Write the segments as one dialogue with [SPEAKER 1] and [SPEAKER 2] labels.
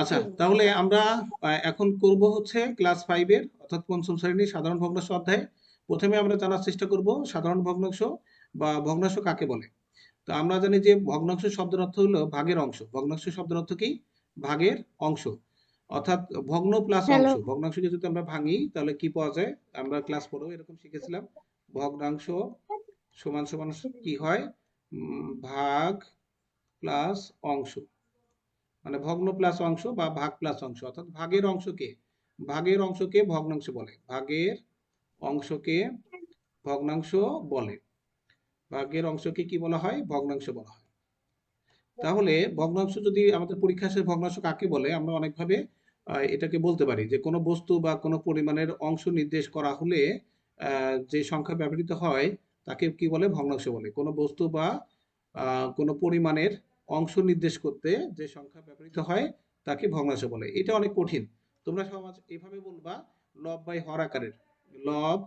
[SPEAKER 1] আচ্ছা, তাহলে আমরা এখন করব হচ্ছে ক্লাস 5 এর অর্থাৎ পঞ্চম শ্রেণীর সাধারণ ভগ্নাংশ অধ্যায়। প্রথমে আমরা জানার চেষ্টা করব সাধারণ ভগ্নাংশ বা ভগ্নাংশ কাকে বলে। তো আমরা জানি যে ভগ্নাংশ শব্দের অর্থ হলো ভাগের অংশ। ভগ্নাংশ শব্দের অর্থ কি? ভাগের অংশ। অর্থাৎ ভগ্ন প্লাস
[SPEAKER 2] হ্যালো।
[SPEAKER 1] অংশ। ভগ্নাংশকে যদি আমরা ভাঙি তাহলে কি পাওয়া যায়? আমরা ক্লাস 4 এরকম শিখেছিলাম। ভগ্নাংশ সমান সমান কি হয়? ভাগ প্লাস অংশ। মানে ভগ্ন প্লাস অংশ বা ভাগ প্লাস অংশ, অর্থাৎ ভাগের অংশকে ভগ্নাংশ বলে। ভাগের অংশকে ভগ্নাংশ বলে। ভাগের অংশকে কি বলা হয়? ভগ্নাংশ বলা হয়। তাহলে ভগ্নাংশ যদি আমাদের পরীক্ষা আসে ভগ্নাংশ কাকে বলে, আমরা অনেকভাবে এটাকে বলতে পারি যে কোনো বস্তু বা কোনো পরিমাণের অংশ নির্দেশ করা হলে যে সংখ্যা ব্যবহৃত হয় তাকে কি বলে? ভগ্নাংশ বলে। কোনো বস্তু বা কোনো পরিমাণের অংশ নির্দেশ করতে যে সংখ্যা ব্যবহৃত হয় তাকে ভগ্নাংশ বলে। এটা অনেক কঠিন। তোমরা সমাজ এভাবে বলবা লব বাই হর আকারের। লব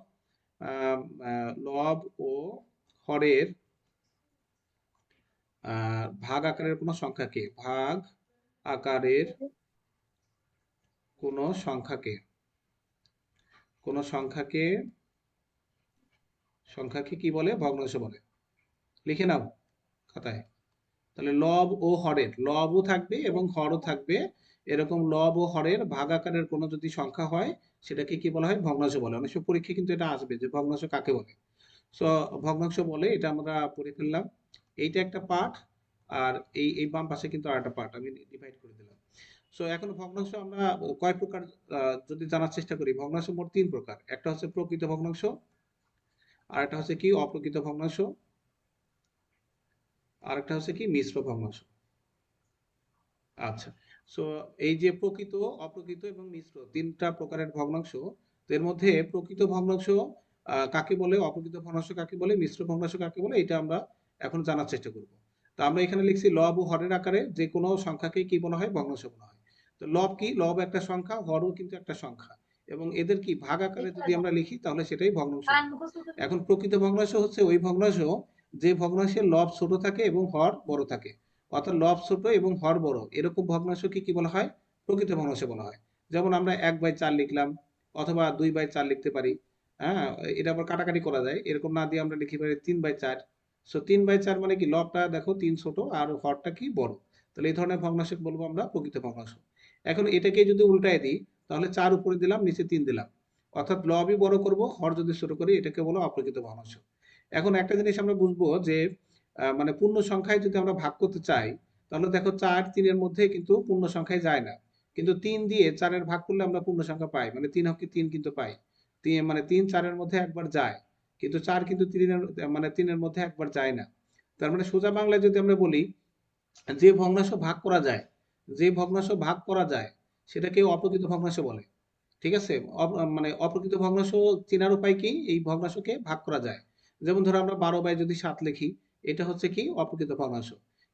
[SPEAKER 1] লব ও হরের ভাগ আকারের কোনো সংখ্যাকে, ভাগ আকারের কোনো সংখ্যাকে, কোনো সংখ্যাকে সংখ্যাকে কি বলে? ভগ্নাংশ বলে। লিখে নাও খাতায়। তাহলে লব ও হরের, লবও থাকবে এবং হরও থাকবে, এরকম লব ও হরের ভাগ আকারের কোনো যদি সংখ্যা হয় সেটাকে কি বলা হয়? ভগ্নাংশ বলে। অনেক সময় পরীক্ষা কিন্তু এটা আসবে যে ভগ্নাংশ কাকে বলে। সো ভগ্নাংশ বলে, এটা আমরা পড়ে ফেললাম। এইটা একটা পার্ট। আর এই বাম পাশে কিন্তু আর একটা পার্ট আমি ডিভাইড করে দিলাম। সো এখন ভগ্নাংশ আমরা কয় প্রকার যদি জানার চেষ্টা করি, ভগ্নাংশ মোট 3 প্রকার। একটা হচ্ছে প্রকৃত ভগ্নাংশ, আর একটা হচ্ছে কি অপ্রকৃত ভগ্নাংশ, আর একটা হচ্ছে কি মিশ্র ভগ্নাংশ। আচ্ছা, সো এই যে প্রকৃত, অপ্রকৃত এবং মিশ্র 3টা প্রকারের ভগ্নাংশ, তো এর মধ্যে প্রকৃত ভগ্নাংশ কাকে বলে, অপ্রকৃত ভগ্নাংশ কাকে বলে, মিশ্র ভগ্নাংশ কাকে বলে, এটা আমরা এখন জানার চেষ্টা করব। তো আমরা এখানে লিখছি লব ও হরের আকারে যে কোনো সংখ্যাকে কি বলা হয়? ভগ্নাংশ বলা হয়। তো লব কি? লব একটা সংখ্যা, হরও কিন্তু একটা সংখ্যা, এবং এদের কি ভাগ আকারে যদি আমরা লিখি তাহলে সেটাই ভগ্নাংশ হয়। এখন প্রকৃত ভগ্নাংশ হচ্ছে ওই ভগ্নাংশ যে ভগ্নাংশের লব ছোট থাকে এবং হর বড় থাকে। অর্থাৎ লব ছোট এবং হর বড়, এরকম ভগ্নাংশকে কি বলা হয়? প্রকৃত ভগ্নাংশ বলা হয়। যেমন আমরা 1/4 লিখলাম, অথবা 2/4 লিখতে পারি। হ্যাঁ, এটা আবার কাটাকাটি করা যায়, এরকম না দিয়ে আমরা লিখতে পারি 3/4। সো 3/4 মানে কি? লবটা দেখো 3 ছোট আর হরটা কি? বড়। তাহলে এই ধরনের ভগ্নাংশকে বলবো আমরা প্রকৃত ভগ্নাংশ। এখন এটাকে যদি উল্টায় দিই তাহলে 4 উপরে দিলাম, নিচে 3 দিলাম, অর্থাৎ লবই বড় করব, হর যদি ছোট করি, এটাকে বলো অপ্রকৃত ভগ্নাংশ। এখন একটা জিনিস আমরা বুঝবো যে মানে পূর্ণ সংখ্যায় যদি আমরা ভাগ করতে চাই তাহলে দেখো 4 3-এর মধ্যে কিন্তু পূর্ণ সংখ্যায় যায় না, কিন্তু 3 দিয়ে 4-এর ভাগ করলে আমরা পূর্ণ সংখ্যা পাই, মানে 3 হকে 3 কিন্তু পাই। মানে 3 4-এর মধ্যে একবার যায়, কিন্তু 4 কিন্তু 3-এর মানে 3-এর মধ্যে একবার যায় না। তার মানে সোজা বাংলায় যদি আমরা বলি, যে ভগ্নাংশ ভাগ করা যায়, যে ভগ্নাংশ ভাগ করা যায় সেটাকে অপ্রকৃত ভগ্নাংশ বলে। ঠিক আছে? মানে অপ্রকৃত ভগ্নাংশ চেনার উপায় কি? এই ভগ্নাংশকে ভাগ করা যায়। যেমন ধরো আমরা 12/7 লিখি, এটা হচ্ছে কি? অপ্রকৃত ভগ্নাংশ।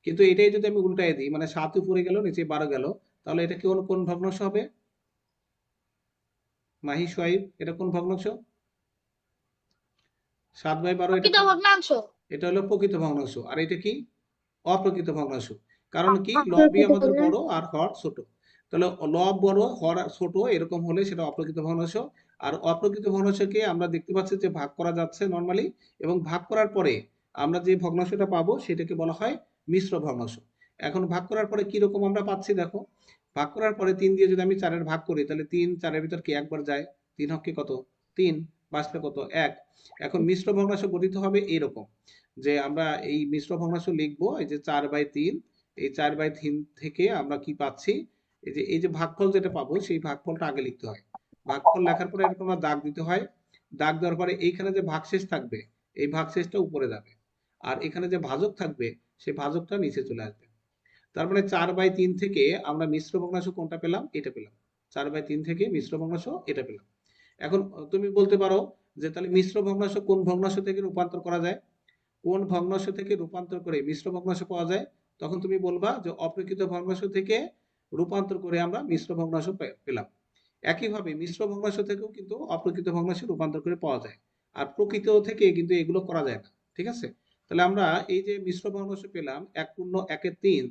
[SPEAKER 1] কিন্তু এটাই যদি আমি উল্টায় দিই, মানে 7 উপরে গেল, নিচে 12 গেল, তাহলে এটা কোন কোন ভগ্নাংশ হবে? মাহি, সোহাইব, এটা কোন ভগ্নাংশ? 7/12 এটা
[SPEAKER 2] প্রকৃত
[SPEAKER 1] কোন?
[SPEAKER 2] ভগ্নাংশ।
[SPEAKER 1] এটা হলো প্রকৃত ভগ্নাংশ। আর এটা কি? অপ্রকৃত ভগ্নাংশ। কারণ কি? লবই
[SPEAKER 2] অপ্রকৃত
[SPEAKER 1] আমাদের বড়
[SPEAKER 2] ভগ্নাংশ।
[SPEAKER 1] আর হর ছোট। তাহলে লব বড়, হর ছোট, এরকম হলে সেটা অপ্রকৃত ভগ্নাংশ। আর অপ্রকৃত ভগ্নাংশকে আমরা দেখতে পাচ্ছি যে ভাগ করা যাচ্ছে নরমালি, এবং ভাগ করার পরে আমরা যে ভগ্নাংশটা পাবো সেটাকে বলা হয় মিশ্র ভগ্নাংশ। এখন ভাগ করার পরে কি রকম আমরা পাচ্ছি দেখো। ভাগ করার পরে 3 দিয়ে যদি আমি 4-এর ভাগ করি তাহলে 3 4-এর ভিতর কি একবার যায়? 3 হকে কত? 3, বাঁচবে কত? 1। এখন মিশ্র ভগ্নাংশ গঠিত হবে এরকম, যে আমরা এই মিশ্র ভগ্নাংশ লিখবো এই যে 4/3। এই 4/3 থেকে আমরা কি পাচ্ছি? এই যে ভাগফল যেটা পাবো সেই ভাগফলটা আগে লিখতে হয়। ভাগফল লেখার পরে এরকম আমরা দাগ দিতে হয়। দাগ দেওয়ার পরে এইখানে যে ভাগশেষ থাকবে, এই ভাগশেষটা উপরে যাবে, আর এখানে যে ভাজক থাকবে সেই ভাজকটা নিচে চলে আসবে। তার মানে 4/3 থেকে আমরা মিশ্র ভগ্নাংশ কোনটা পেলাম? এটা পেলাম। 4/3 থেকে মিশ্র ভগ্নাংশ এটা পেলাম। এখন তুমি বলতে পারো যে তাহলে মিশ্র ভগ্নাংশ কোন ভগ্নাংশ থেকে রূপান্তর করা যায়? কোন ভগ্নাংশ থেকে রূপান্তর করে মিশ্র ভগ্নাংশ পাওয়া যায়? তখন তুমি বলবা যে অপ্রকৃত ভগ্নাংশ থেকে রূপান্তর করে আমরা মিশ্র ভগ্নাংশ পেলাম। একইভাবে মিশ্র ভগ্নাংশ থেকেও কিন্তু অপ্রকৃত ভগ্নাংশে রূপান্তর করে পাওয়া যায়। আর প্রকৃত থেকে কিন্তু এগুলো করা যায় না। ঠিক আছে? তাহলে আমরা এই যে মিশ্র ভগ্নাংশ পেলাম 1 পূর্ণ 1-এর 3,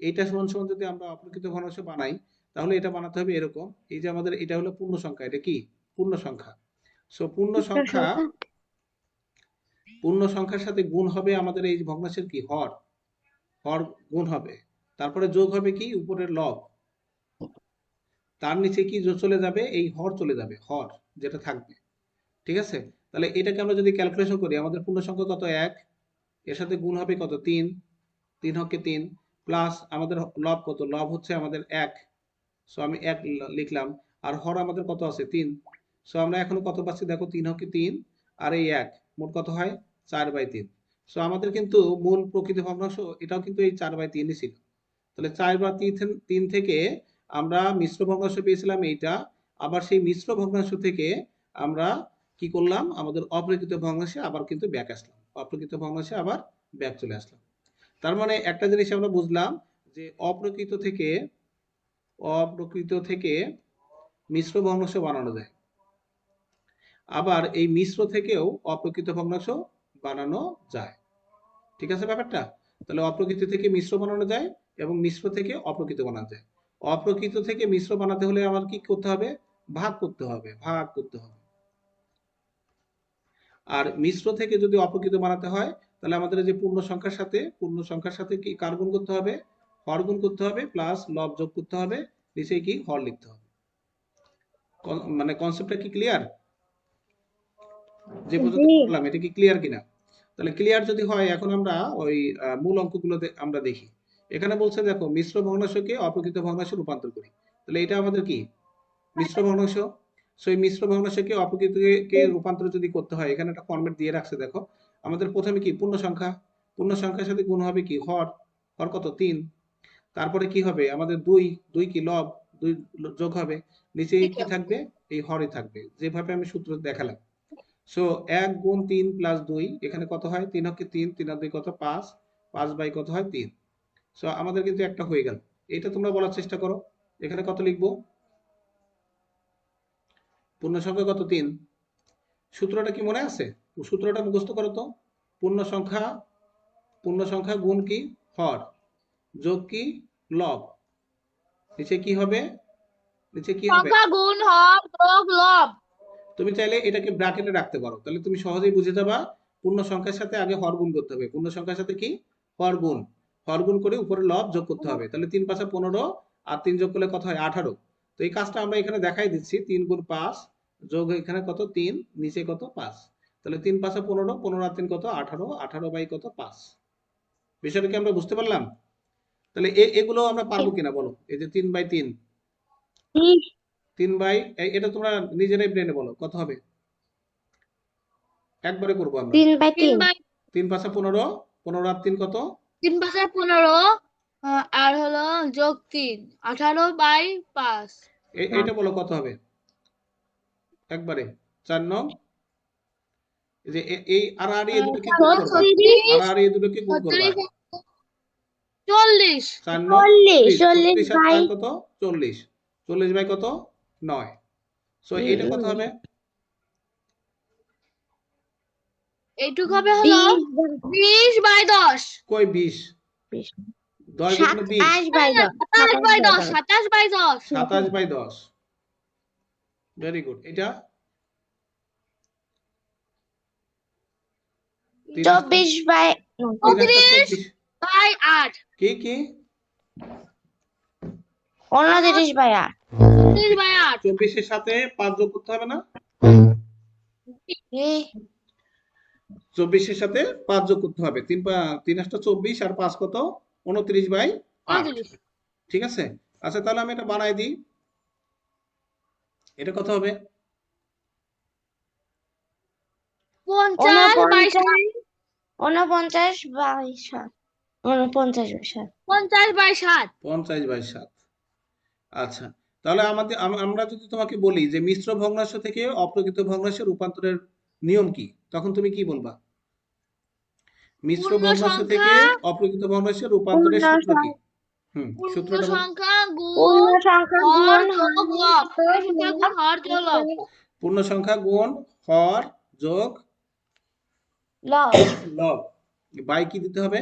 [SPEAKER 1] এইটা সমান সমান যদি আমরা অপ্রকৃত ভগ্নাংশ বানাই, তাহলে এটা বানাতে হবে এরকম। এই যে আমাদের এটা হলো পূর্ণ সংখ্যা, এটা কি পূর্ণ সংখ্যা। সো পূর্ণ সংখ্যার সাথে গুণ হবে আমাদের এই ভগ্নাংশের কি হর, হর গুণ হবে, তারপরে যোগ হবে কি উপরের লব, তার নিচে কি চলে যাবে, এই হর চলে যাবে, হর যেটা থাকবে। ঠিক আছে, তাহলে এটাকে আমরা যদি ক্যালকুলেশন করি, আমাদের পূর্ণ সংখ্যা কত 1, এর সাথে গুণ হবে কত 3, 3 হকে 3, প্লাস আমাদের লব কত, লব হচ্ছে আমাদের 1, সো আমি 1 লিখলাম, আর হর আমাদের কত আছে 3, সো আমরা এখনো কত পাচ্ছি দেখো, 3 হকে 3 আর এই 1, মোট কত হয় 4/3। সো আমাদের কিন্তু মূল প্রকৃত ভগ্নাংশ এটাও কিন্তু এই 4/3 ছিল। তাহলে 4/3 থেকে আমরা মিশ্র ভগ্নাংশ পেয়েছিলাম এইটা, আবার সেই মিশ্র ভগ্নাংশ থেকে আমরা কি করলাম, আমাদের অপ্রকৃত ভগ্নাংশে আবার কিন্তু ব্যাক আসলাম, অপ্রকৃত ভগ্নাংশে আবার ব্যাক চলে আসলাম। তার মানে একটা জিনিস আমরা বুঝলাম যে অপ্রকৃত থেকে মিশ্র ভগ্নাংশ বানানো যায়, আবার এই মিশ্র থেকেও অপ্রকৃত ভগ্নাংশ বানানো যায়। ঠিক আছে ব্যাপারটা? তাহলে অপ্রকৃত থেকে মিশ্র বানানো যায় এবং মিশ্র থেকে অপ্রকৃত বানানো যায়। অপ্রকৃত থেকে মিশ্র বানাতে হলে আমার কি করতে হবে, ভাগ করতে হবে, ভাগ করতে হবে। আর মিশ্র থেকে যদি অপ্রকৃত বানাতে হয়, তাহলে আমাদের যে পূর্ণ সংখ্যার সাথে কি কার গুণ করতে হবে, হর গুণ করতে হবে, প্লাস লব যোগ করতে হবে, নিচে কি হর লিখতে হবে। মানে কনসেপ্টটা কি ক্লিয়ার? যে পর্যন্ত বললাম এটা কি ক্লিয়ার কিনা? তাহলে ক্লিয়ার যদি হয়, এখন আমরা ওই মূল অঙ্কগুলোতে আমরা দেখি। এখানে বলছে দেখো, মিশ্র ভগ্নাংশকে অপ্রকৃত ভগ্নাংশে রূপান্তর করি। তাহলে এটা আমাদের কি মিশ্র ভগ্নাংশ। সো এই মিশ্র ভগ্নাংশকে অপ্রকৃতকে রূপান্তর যদি করতে হয়, এখানে একটা ফরম্যাট দিয়ে রাখছে দেখো। আমাদের প্রথমে কি পূর্ণ সংখ্যার সাথে গুণ হবে কি হর, হর কত 3, তারপরে কি হবে আমাদের 2 কি লব, 2 যোগ হবে, নিচে কি থাকবে, এই হরই থাকবে, যেভাবে আমি সূত্র দেখালাম। সো 1 গুণ 3 প্লাস 2, এখানে কত হয় 3 হকে 3, 3 আর 2 কত 5, 5 বাই কত হয় 3। সো আমাদের কিন্তু একটা হয়ে গেল। এটা তোমরা বলার চেষ্টা করো, এখানে কত লিখবো, পূর্ণ সংখ্যা কত 3, সূত্রটা কি মনে আছে, সূত্রটা মুখস্থ করো তো। পূর্ণ সংখ্যা গুণ কি হর, যোগ কি লব, নিচে কি হবে,
[SPEAKER 2] সংখ্যা গুণ হর যোগ লব।
[SPEAKER 1] তুমি চাইলে এটাকে ব্র্যাকেটে রাখতে পারো, তাহলে তুমি সহজেই বুঝে যাবা পূর্ণ সংখ্যার সাথে আগে হর গুণ করতে হবে, পূর্ণ সংখ্যার সাথে কি হর গুণ করে উপরে লব যোগ করতে হবে, তাহলে 3 5 15 আর 3 যোগ করলে কত হয় 18। তো এই কাজটা আমরা এখানে দেখাই দিচ্ছি, 3 গুণ 5 যোগ এখানে কত 3, নিচে কত 5, তাহলে 3 5 15, 15 আর 3 কত 18, 18 বাই কত 5। বিষয়টা কি আমরা বুঝতে পারলাম? তাহলে এগুলো আমরা পারবো কিনা বলো, এই যে 3/3, 3 বাই, এটা তোমরা নিজেরাই ব্রেনে বলো কত হবে, একবারে করবো আমরা।
[SPEAKER 2] 3/3
[SPEAKER 1] 3 5 15, 15 আর 3 কত,
[SPEAKER 2] 3 5 15 আর হলো যোগ 3 18/5।
[SPEAKER 1] এটা বলো কত হবে, একবারে 4 9, যে এই আর এই দুটোকে গুণ করবা, আর এই দুটোকে গুণ করবা,
[SPEAKER 2] 40
[SPEAKER 1] 4 9 40 আর 4 কত 40, 40 বাই কত 9। সো এটা কত হবে,
[SPEAKER 2] এইটুকু হবে হলো 20/10।
[SPEAKER 1] কই 20, 10 গুণ 20,
[SPEAKER 2] 27/10 27/10
[SPEAKER 1] 27/10। Very good. এটা
[SPEAKER 2] 24/8
[SPEAKER 1] কি
[SPEAKER 2] 29/8
[SPEAKER 1] 24 এর সাথে 5 যোগ করতে হবে না, 24 এর সাথে 5 যোগ করতে হবে, 3 3 8 24 আর 5 কত 29/8। ঠিক আছে, আচ্ছা তাহলে আমি এটা বানাই দিই, এটা কত হবে, 50/7। আচ্ছা, তাহলে আমরা যদি তোমাকে বলি যে মিশ্র ভগ্নাংশ থেকে অপ্রকৃত ভগ্নাংশে রূপান্তরের নিয়ম কি, তখন তুমি কি বলবা? মিশ্র ভগ্নাংশ থেকে অপ্রকৃত ভগ্নাংশে রূপান্তরের সূত্র কি? সূত্রটা বলো। পূর্ণ সংখ্যা গুণ হর যোগ লব, বাই কি দিতে হবে,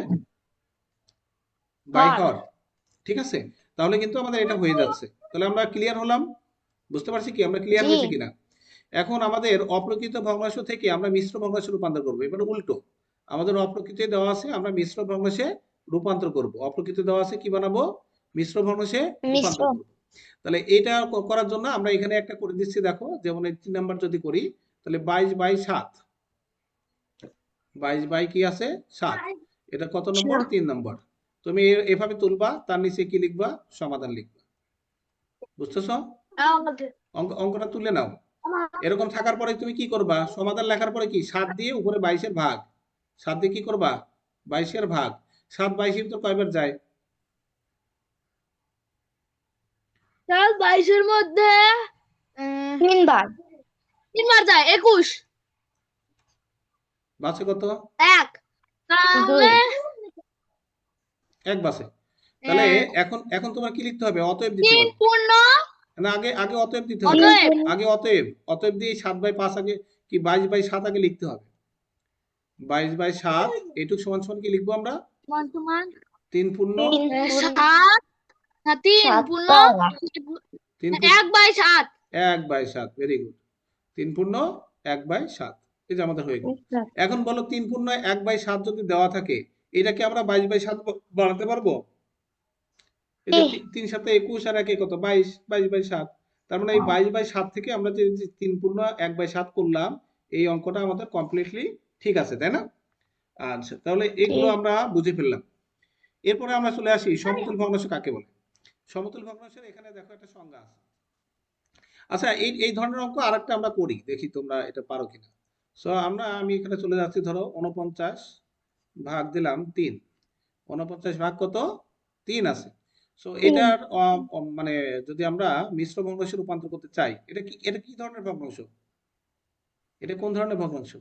[SPEAKER 1] বাই হর, ঠিক আছে, তাহলে কিন্তু আমাদের এটা হয়ে যাচ্ছে। তাহলে আমরা ক্লিয়ার হলাম, বুঝতে পারছি কি আমরা ক্লিয়ার
[SPEAKER 3] জি
[SPEAKER 1] হয়েছে কিনা। এখন আমাদের অপ্রকৃত ভগ্নাংশ থেকে আমরা মিশ্র ভগ্নাংশে রূপান্তর করবো। এবার উল্টো, আমাদের অপ্রকৃত দেওয়া আছে, আমরা মিশ্র ভগ্নাংশে রূপান্তর করব। অপ্রকৃত দেওয়া আছে, কি বানাবো? মিশ্র ভগ্নাংশে
[SPEAKER 3] মিশ্র
[SPEAKER 1] রূপান্তর করব। তাহলে এটা করার জন্য আমরা এখানে একটা করে দিচ্ছি, দেখো, যেমন এই 3 নাম্বার যদি করি, তাহলে 22/7, 22 কি আছে 7, এটা কত নম্বর? 3 নম্বর। তুমি এভাবে তুলবা, তার নিচে কি লিখবা? সমাধান লিখবা। বুঝতেছো? অঙ্কটা তুলে নাও। এরকম থাকার পরে তুমি কি করবা? সমাধান লেখার পরে কি 7 দিয়ে উপরে 22-এর ভাগ, 7 দিয়ে কি করবা? 22-এর ভাগ। 7 22-এর ভিতর কয়বার যায়?
[SPEAKER 2] 22-এর মধ্যে
[SPEAKER 3] 3 বার
[SPEAKER 2] 3 বার যায়, 21।
[SPEAKER 1] বাসে কত?
[SPEAKER 2] 1 তাহলে
[SPEAKER 1] 1 বাসে। তাহলে এখন তোমার কি লিখতে হবে? অতএব দিতে
[SPEAKER 2] 3
[SPEAKER 1] হবে
[SPEAKER 2] পূর্ণ
[SPEAKER 1] না, আগে অতএব দিতে হবে।
[SPEAKER 2] অতএব
[SPEAKER 1] আগে অতএব দিয়ে 7/5 আগে কি 22/7 আগে লিখতে হবে। 22/7 এইটুক সমান সমান কি লিখবো আমরা?
[SPEAKER 2] সমান সমান
[SPEAKER 1] 3 পূর্ণ
[SPEAKER 2] 7 না 3 পূর্ণ
[SPEAKER 1] 3
[SPEAKER 2] 1/7।
[SPEAKER 1] 1/7, ভেরি গুড। 3 পূর্ণ 1/7, এই যে আমাদের হয়ে গেল। এখন বলো 3 পূর্ণ 1/7 যদি দেওয়া থাকে, এটাকে আমরা 22/7 বানাতে পারবো? এই যে 3 7 21 আর 1 কত? 22, 22/7। তার মানে এই 22/7 থেকে আমরা যে 3 পূর্ণ 1/7 করলাম, এই অঙ্কটা আমাদের কমপ্লিটলি ঠিক আছে, তাই না? আচ্ছা, তাহলে এগুলো আমরা বুঝে ফেললাম। এরপরে আমরা চলে আসি সমতুল ভগ্নাংশ কাকে বলে। সমতুল ভগ্নাংশের এখানে দেখো একটা সংজ্ঞা আছে। আচ্ছা, এই ধরনের অঙ্ক আরেকটা আমরা করি, দেখি তোমরা এটা পারো কিনা। সো আমি এখানে চলে যাচ্ছি, ধরো 49 ভাগ দিলাম 3। 49 ভাগ কত? 3 আছে। সো এটার মানে যদি আমরা মিশ্র ভগ্নাংশে রূপান্তর করতে চাই, এটা কি ধরনের ভগ্নাংশ? এটা কোন ধরনের ভগ্নাংশ?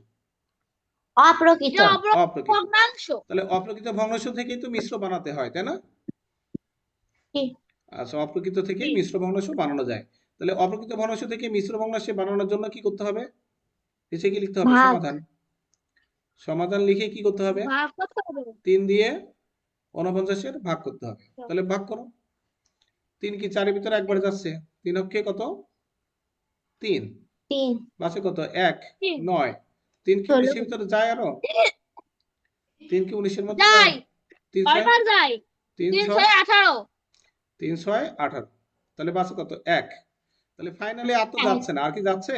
[SPEAKER 3] অপ্রকৃত
[SPEAKER 2] এটা
[SPEAKER 1] অপ্রকৃত।
[SPEAKER 2] ভগ্নাংশ।
[SPEAKER 1] তাহলে অপ্রকৃত ভগ্নাংশ থেকেই তো মিশ্র বানাতে হয়, তাই না?
[SPEAKER 3] জি
[SPEAKER 1] আচ্ছা, অপ্রকৃত থেকেই মিশ্র ভগ্নাংশ বানানো যায়। তাহলে অপ্রকৃত ভগ্নাংশ থেকে মিশ্র ভগ্নাংশে বানানোর জন্য কি করতে হবে? নিচে কি লিখতে হবে?
[SPEAKER 3] ভাগ
[SPEAKER 1] সমাধান। সমাধান লিখে কি করতে হবে?
[SPEAKER 2] ভাগ করতে হবে।
[SPEAKER 1] 3 দিয়ে 49-এর ভাগ করতে হবে। তাহলে ভাগ করো। 3 কি 4-এর ভিতরে একবার যাচ্ছে? 3 অক্ষে কত? 3।
[SPEAKER 3] 3
[SPEAKER 1] বাসে কত? 1
[SPEAKER 2] তিন
[SPEAKER 1] 9। 3 কি 19-এর ভিতরে যায় আরো? 3 কি 19-এর মধ্যে যায়?
[SPEAKER 2] যাই
[SPEAKER 1] 3 6
[SPEAKER 2] কয়বার যায়?
[SPEAKER 1] 3
[SPEAKER 2] 3
[SPEAKER 1] 6
[SPEAKER 2] 6 18।
[SPEAKER 1] 3 6 18। তাহলে বাসে কত? 1। তাহলে ফাইনালি আর তো যাচ্ছে না। আর কি যাচ্ছে?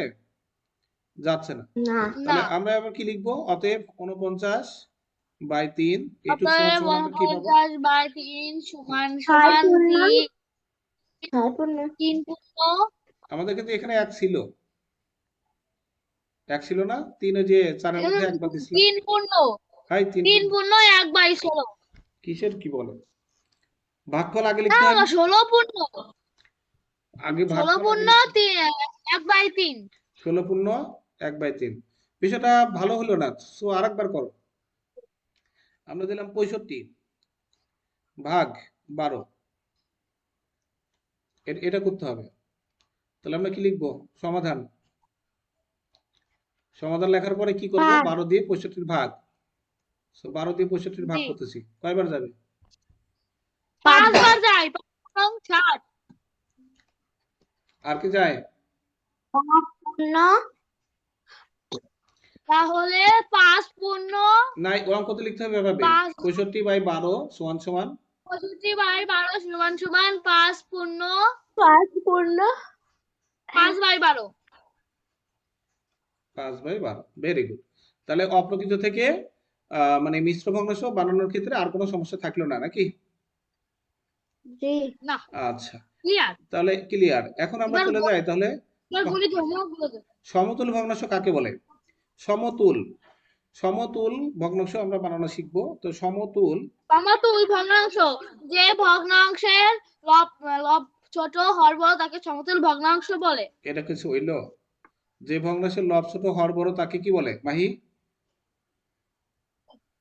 [SPEAKER 1] যাচ্ছে না।
[SPEAKER 3] না
[SPEAKER 1] তাহলে
[SPEAKER 2] না,
[SPEAKER 1] আমরা এবার কি লিখবো? অতএব 49/3 এইটুক সমান
[SPEAKER 2] অতএব
[SPEAKER 1] সমান আমরা কি পাবো?
[SPEAKER 2] 49/3 সমান
[SPEAKER 3] 6
[SPEAKER 2] সমান
[SPEAKER 3] পূর্ণ
[SPEAKER 2] 3
[SPEAKER 3] পূর্ণ
[SPEAKER 2] পূর্ণ
[SPEAKER 1] আমাদের কিন্তু এখানে 1 ছিল। 1 ছিল না? 3 ওই যে 4-এর মধ্যে একবার দিছিলাম।
[SPEAKER 2] 3 পূর্ণ
[SPEAKER 1] হাই 3
[SPEAKER 2] 3 পূর্ণ 1/16।
[SPEAKER 1] কিসের কি বলে? ভাগফল আগে
[SPEAKER 2] না
[SPEAKER 1] লিখতে হয়
[SPEAKER 2] না,
[SPEAKER 1] না?
[SPEAKER 2] 16 পূর্ণ
[SPEAKER 1] আগে
[SPEAKER 2] 16
[SPEAKER 1] ভাগফল আগে
[SPEAKER 2] পূর্ণ
[SPEAKER 1] লিখতে।
[SPEAKER 2] 1/3।
[SPEAKER 1] 16 পূর্ণ 1/3। বিষয়টা ভালো হলো না। সো আরেকবার করো। আমরা দিলাম 65 ভাগ 12। এটা করতে হবে। তাহলে আমরা কি লিখবো? সমাধান। সমাধান লেখার পরে কি করব?
[SPEAKER 3] ভাগ
[SPEAKER 1] 12 দিয়ে 65-এর ভাগ। সো 12 দিয়ে 65-এর ভাগ
[SPEAKER 2] জি,
[SPEAKER 1] করতেছি। কয়বার যাবে?
[SPEAKER 3] 5
[SPEAKER 2] 5
[SPEAKER 3] বার
[SPEAKER 2] বার যায়। 5 60।
[SPEAKER 1] আর কি যায়?
[SPEAKER 3] 5 পূর্ণ
[SPEAKER 2] তাহলে 5 পূর্ণ
[SPEAKER 1] না, অঙ্কতে লিখতে হবে এভাবে।
[SPEAKER 2] 5
[SPEAKER 1] 65/12 সমান সমান
[SPEAKER 2] 65/12 সমান সমান 5 পূর্ণ
[SPEAKER 3] 5 পূর্ণ
[SPEAKER 2] 5/12।
[SPEAKER 1] 5/12। Very good. তাহলে অপ্রকৃত থেকে মানে মিশ্র ভগ্নাংশ বানানোর ক্ষেত্রে আর কোনো সমস্যা থাকলো না, নাকি?
[SPEAKER 3] জি
[SPEAKER 2] না,
[SPEAKER 1] আচ্ছা,
[SPEAKER 2] ক্লিয়ার।
[SPEAKER 1] তাহলে ক্লিয়ার। এখন আমরা
[SPEAKER 2] এবার
[SPEAKER 1] চলে যাই তাহলে
[SPEAKER 2] এবার বলি হোমওয়ার্ক গুলো।
[SPEAKER 1] সমতুল ভগ্নাংশ কাকে বলে। সমতুল সমতুল ভগ্নাংশ আমরা বানানো শিখবো। তো সমতুল
[SPEAKER 2] সমতুল ভগ্নাংশ, যে ভগ্নাংশের লব লব ছোট হর বড় তাকে সমতুল ভগ্নাংশ বলে।
[SPEAKER 1] এটা কিছু হইলো? যে ভগ্নাংশের লব ছোট হর বড় তাকে কি বলে মাহি?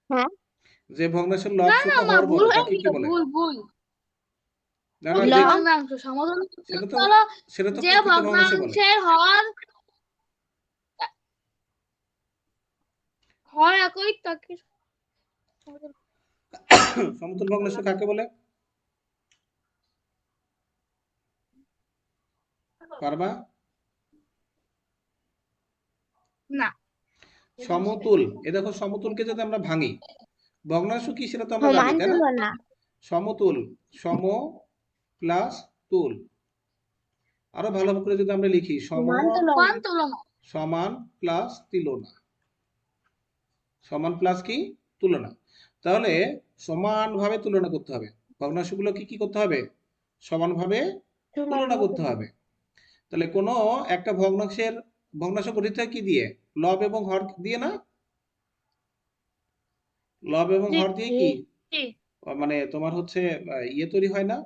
[SPEAKER 3] হ্যাঁ
[SPEAKER 1] যে ভগ্নাংশের লব
[SPEAKER 2] না
[SPEAKER 1] ছোট
[SPEAKER 2] না মা,
[SPEAKER 1] হর বড়
[SPEAKER 2] ভুল হয়ে
[SPEAKER 1] তাকে কি
[SPEAKER 2] গেল,
[SPEAKER 1] বলে?
[SPEAKER 2] ভুল ভুল।
[SPEAKER 1] না না,
[SPEAKER 2] প্রকৃত
[SPEAKER 1] যে
[SPEAKER 2] ভগ্নাংশ, সমতুল
[SPEAKER 1] সেটা
[SPEAKER 2] ভগ্নাংশ
[SPEAKER 1] তো
[SPEAKER 2] হলো
[SPEAKER 1] সেটা তো
[SPEAKER 2] যে
[SPEAKER 1] প্রকৃত ভগ্নাংশ বলে।
[SPEAKER 2] ভগ্নাংশের হর হর একই তাকে সমতুল।
[SPEAKER 1] সমতুল ভগ্নাংশ কাকে বলে? পারবা?
[SPEAKER 2] না।
[SPEAKER 1] সমতুল, এ দেখো সমতুলকে যদি আমরা ভাঙি, ভগ্নাংশ কি সেটা তো আমরা জানি,
[SPEAKER 3] সমান
[SPEAKER 1] তাই না?
[SPEAKER 3] তুলনা
[SPEAKER 1] সমতুল, সম প্লাস তুল। আরো ভালো করে যদি আমরা লিখি, সম
[SPEAKER 3] সমান তুলনা
[SPEAKER 2] সমান তুলনা।
[SPEAKER 1] সমান প্লাস তুলনা, সমান প্লাস কি তুলনা। তাহলে সমানভাবে তুলনা করতে হবে, ভগ্নাংশগুলো কি কি করতে হবে? সমানভাবে তুলনা করতে হবে। তাহলে কোনো একটা ভগ্নাংশ গঠিত হয় কি দিয়ে? লব এবং হর দিয়ে না? লব এবং
[SPEAKER 2] জি
[SPEAKER 1] হর দিয়ে কি
[SPEAKER 2] জি।
[SPEAKER 1] মানে তোমার হচ্ছে ইয়ে তৈরি হয় না,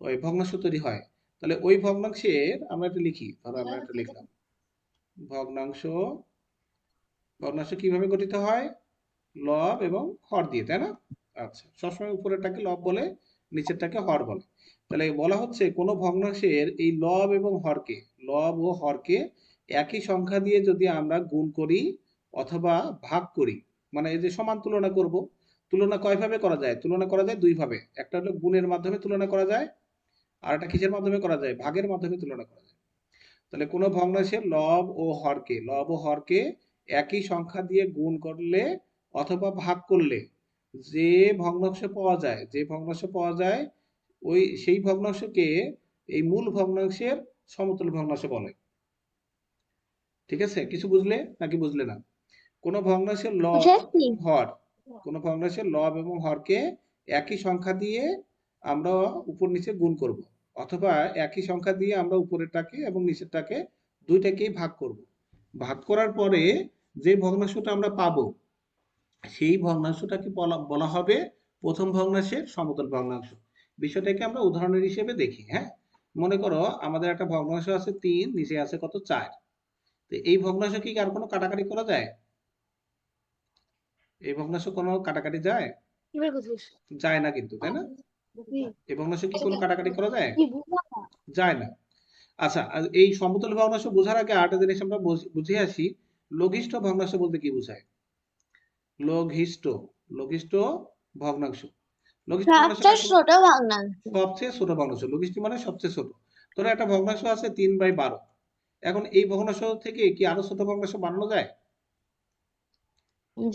[SPEAKER 1] ওই ভগ্নাংশ তৈরি হয়। তাহলে ওই ভগ্নাংশের আমরা একটা লিখি, ধরো আমরা একটা লিখলাম ভগ্নাংশ। ভগ্নাংশ কিভাবে গঠিত হয়? লব এবং হর দিয়ে, তাই না? আচ্ছা, সবসময় উপরেরটাকে লব বলে, নিচেরটাকে হর বলে। তাহলে বলা হচ্ছে কোন ভগ্নাংশের এই লব ও হরকে একই সংখ্যা দিয়ে যদি আমরা গুণ করি অথবা ভাগ করি, মানে এই যে সমান তুলনা করব, তুলনা কয়ভাবে করা যায়? তুলনা করা যায় দুই ভাবে, একটা হলো গুণের মাধ্যমে তুলনা করা যায়, আর একটা কিসের মাধ্যমে করা যায়? ভাগের মাধ্যমে তুলনা করা যায়। তাহলে কোনো ভগ্নাংশের লব ও হরকে একই সংখ্যা দিয়ে গুণ করলে অথবা ভাগ করলে যে ভগ্নাংশ পাওয়া যায় ওই সেই ভগ্নাংশকে এই মূল ভগ্নাংশের সমতুল ভগ্নাংশ বলে। ঠিক আছে, কিছু বুঝলে নাকি বুঝলে না? কোন ভগ্নাংশের
[SPEAKER 3] বুঝেছি।
[SPEAKER 1] হর কোন ভগ্নাংশের লব এবং হরকে একই সংখ্যা দিয়ে আমরা উপর নিচে গুণ করব, অথবা একই সংখ্যা দিয়ে আমরা উপরেরটাকে এবং নিচেরটাকে দুইটাকেই ভাগ করব। ভাগ করার পরে যে ভগ্নাংশটা আমরা পাবো সেই ভগ্নাংশটাকে বলা বলা হবে প্রথম ভগ্নাংশের সমতুল ভগ্নাংশ। বিষয়টাকে আমরা উদাহরণের হিসেবে দেখি, হ্যাঁ? মনে করো আমাদের একটা ভগ্নাংশ আছে 3, নিচে আছে কত? 4। তো এই ভগ্নাংশ কি আর কোনো কাটাকাটি করা যায়? এই ভগ্নাংশ কোনো কাটাকাটি যায়?
[SPEAKER 2] কিভাবে বুঝিস?
[SPEAKER 1] যায় না কিন্তু, তাই না? এই ভগ্নাংশ কি কোনো কাটাকাটি করা যায়?
[SPEAKER 2] কি বুঝলাম না।
[SPEAKER 1] যায় না। আচ্ছা, আর এই সমতুল ভগ্নাংশ বোঝার আগে আরেকটা জিনিস আমরা বুঝে আসি, লঘিষ্ঠ ভগ্নাংশ বলতে কি বোঝায়? লঘিষ্ঠ, লঘিষ্ঠ ভগ্নাংশ, লঘিষ্ঠ ভগ্নাংশ
[SPEAKER 3] সবচেয়ে
[SPEAKER 1] কাকে?
[SPEAKER 3] ছোট ভগ্নাংশ।
[SPEAKER 1] সবচেয়ে ছোট ভগ্নাংশ, লঘিষ্ঠ মানে সবচেয়ে ছোট। ধরো একটা ভগ্নাংশ আছে 3/12, এখন এই ভগ্নাংশ থেকে কি আরো ছোট ভগ্নাংশ বানানো যায়?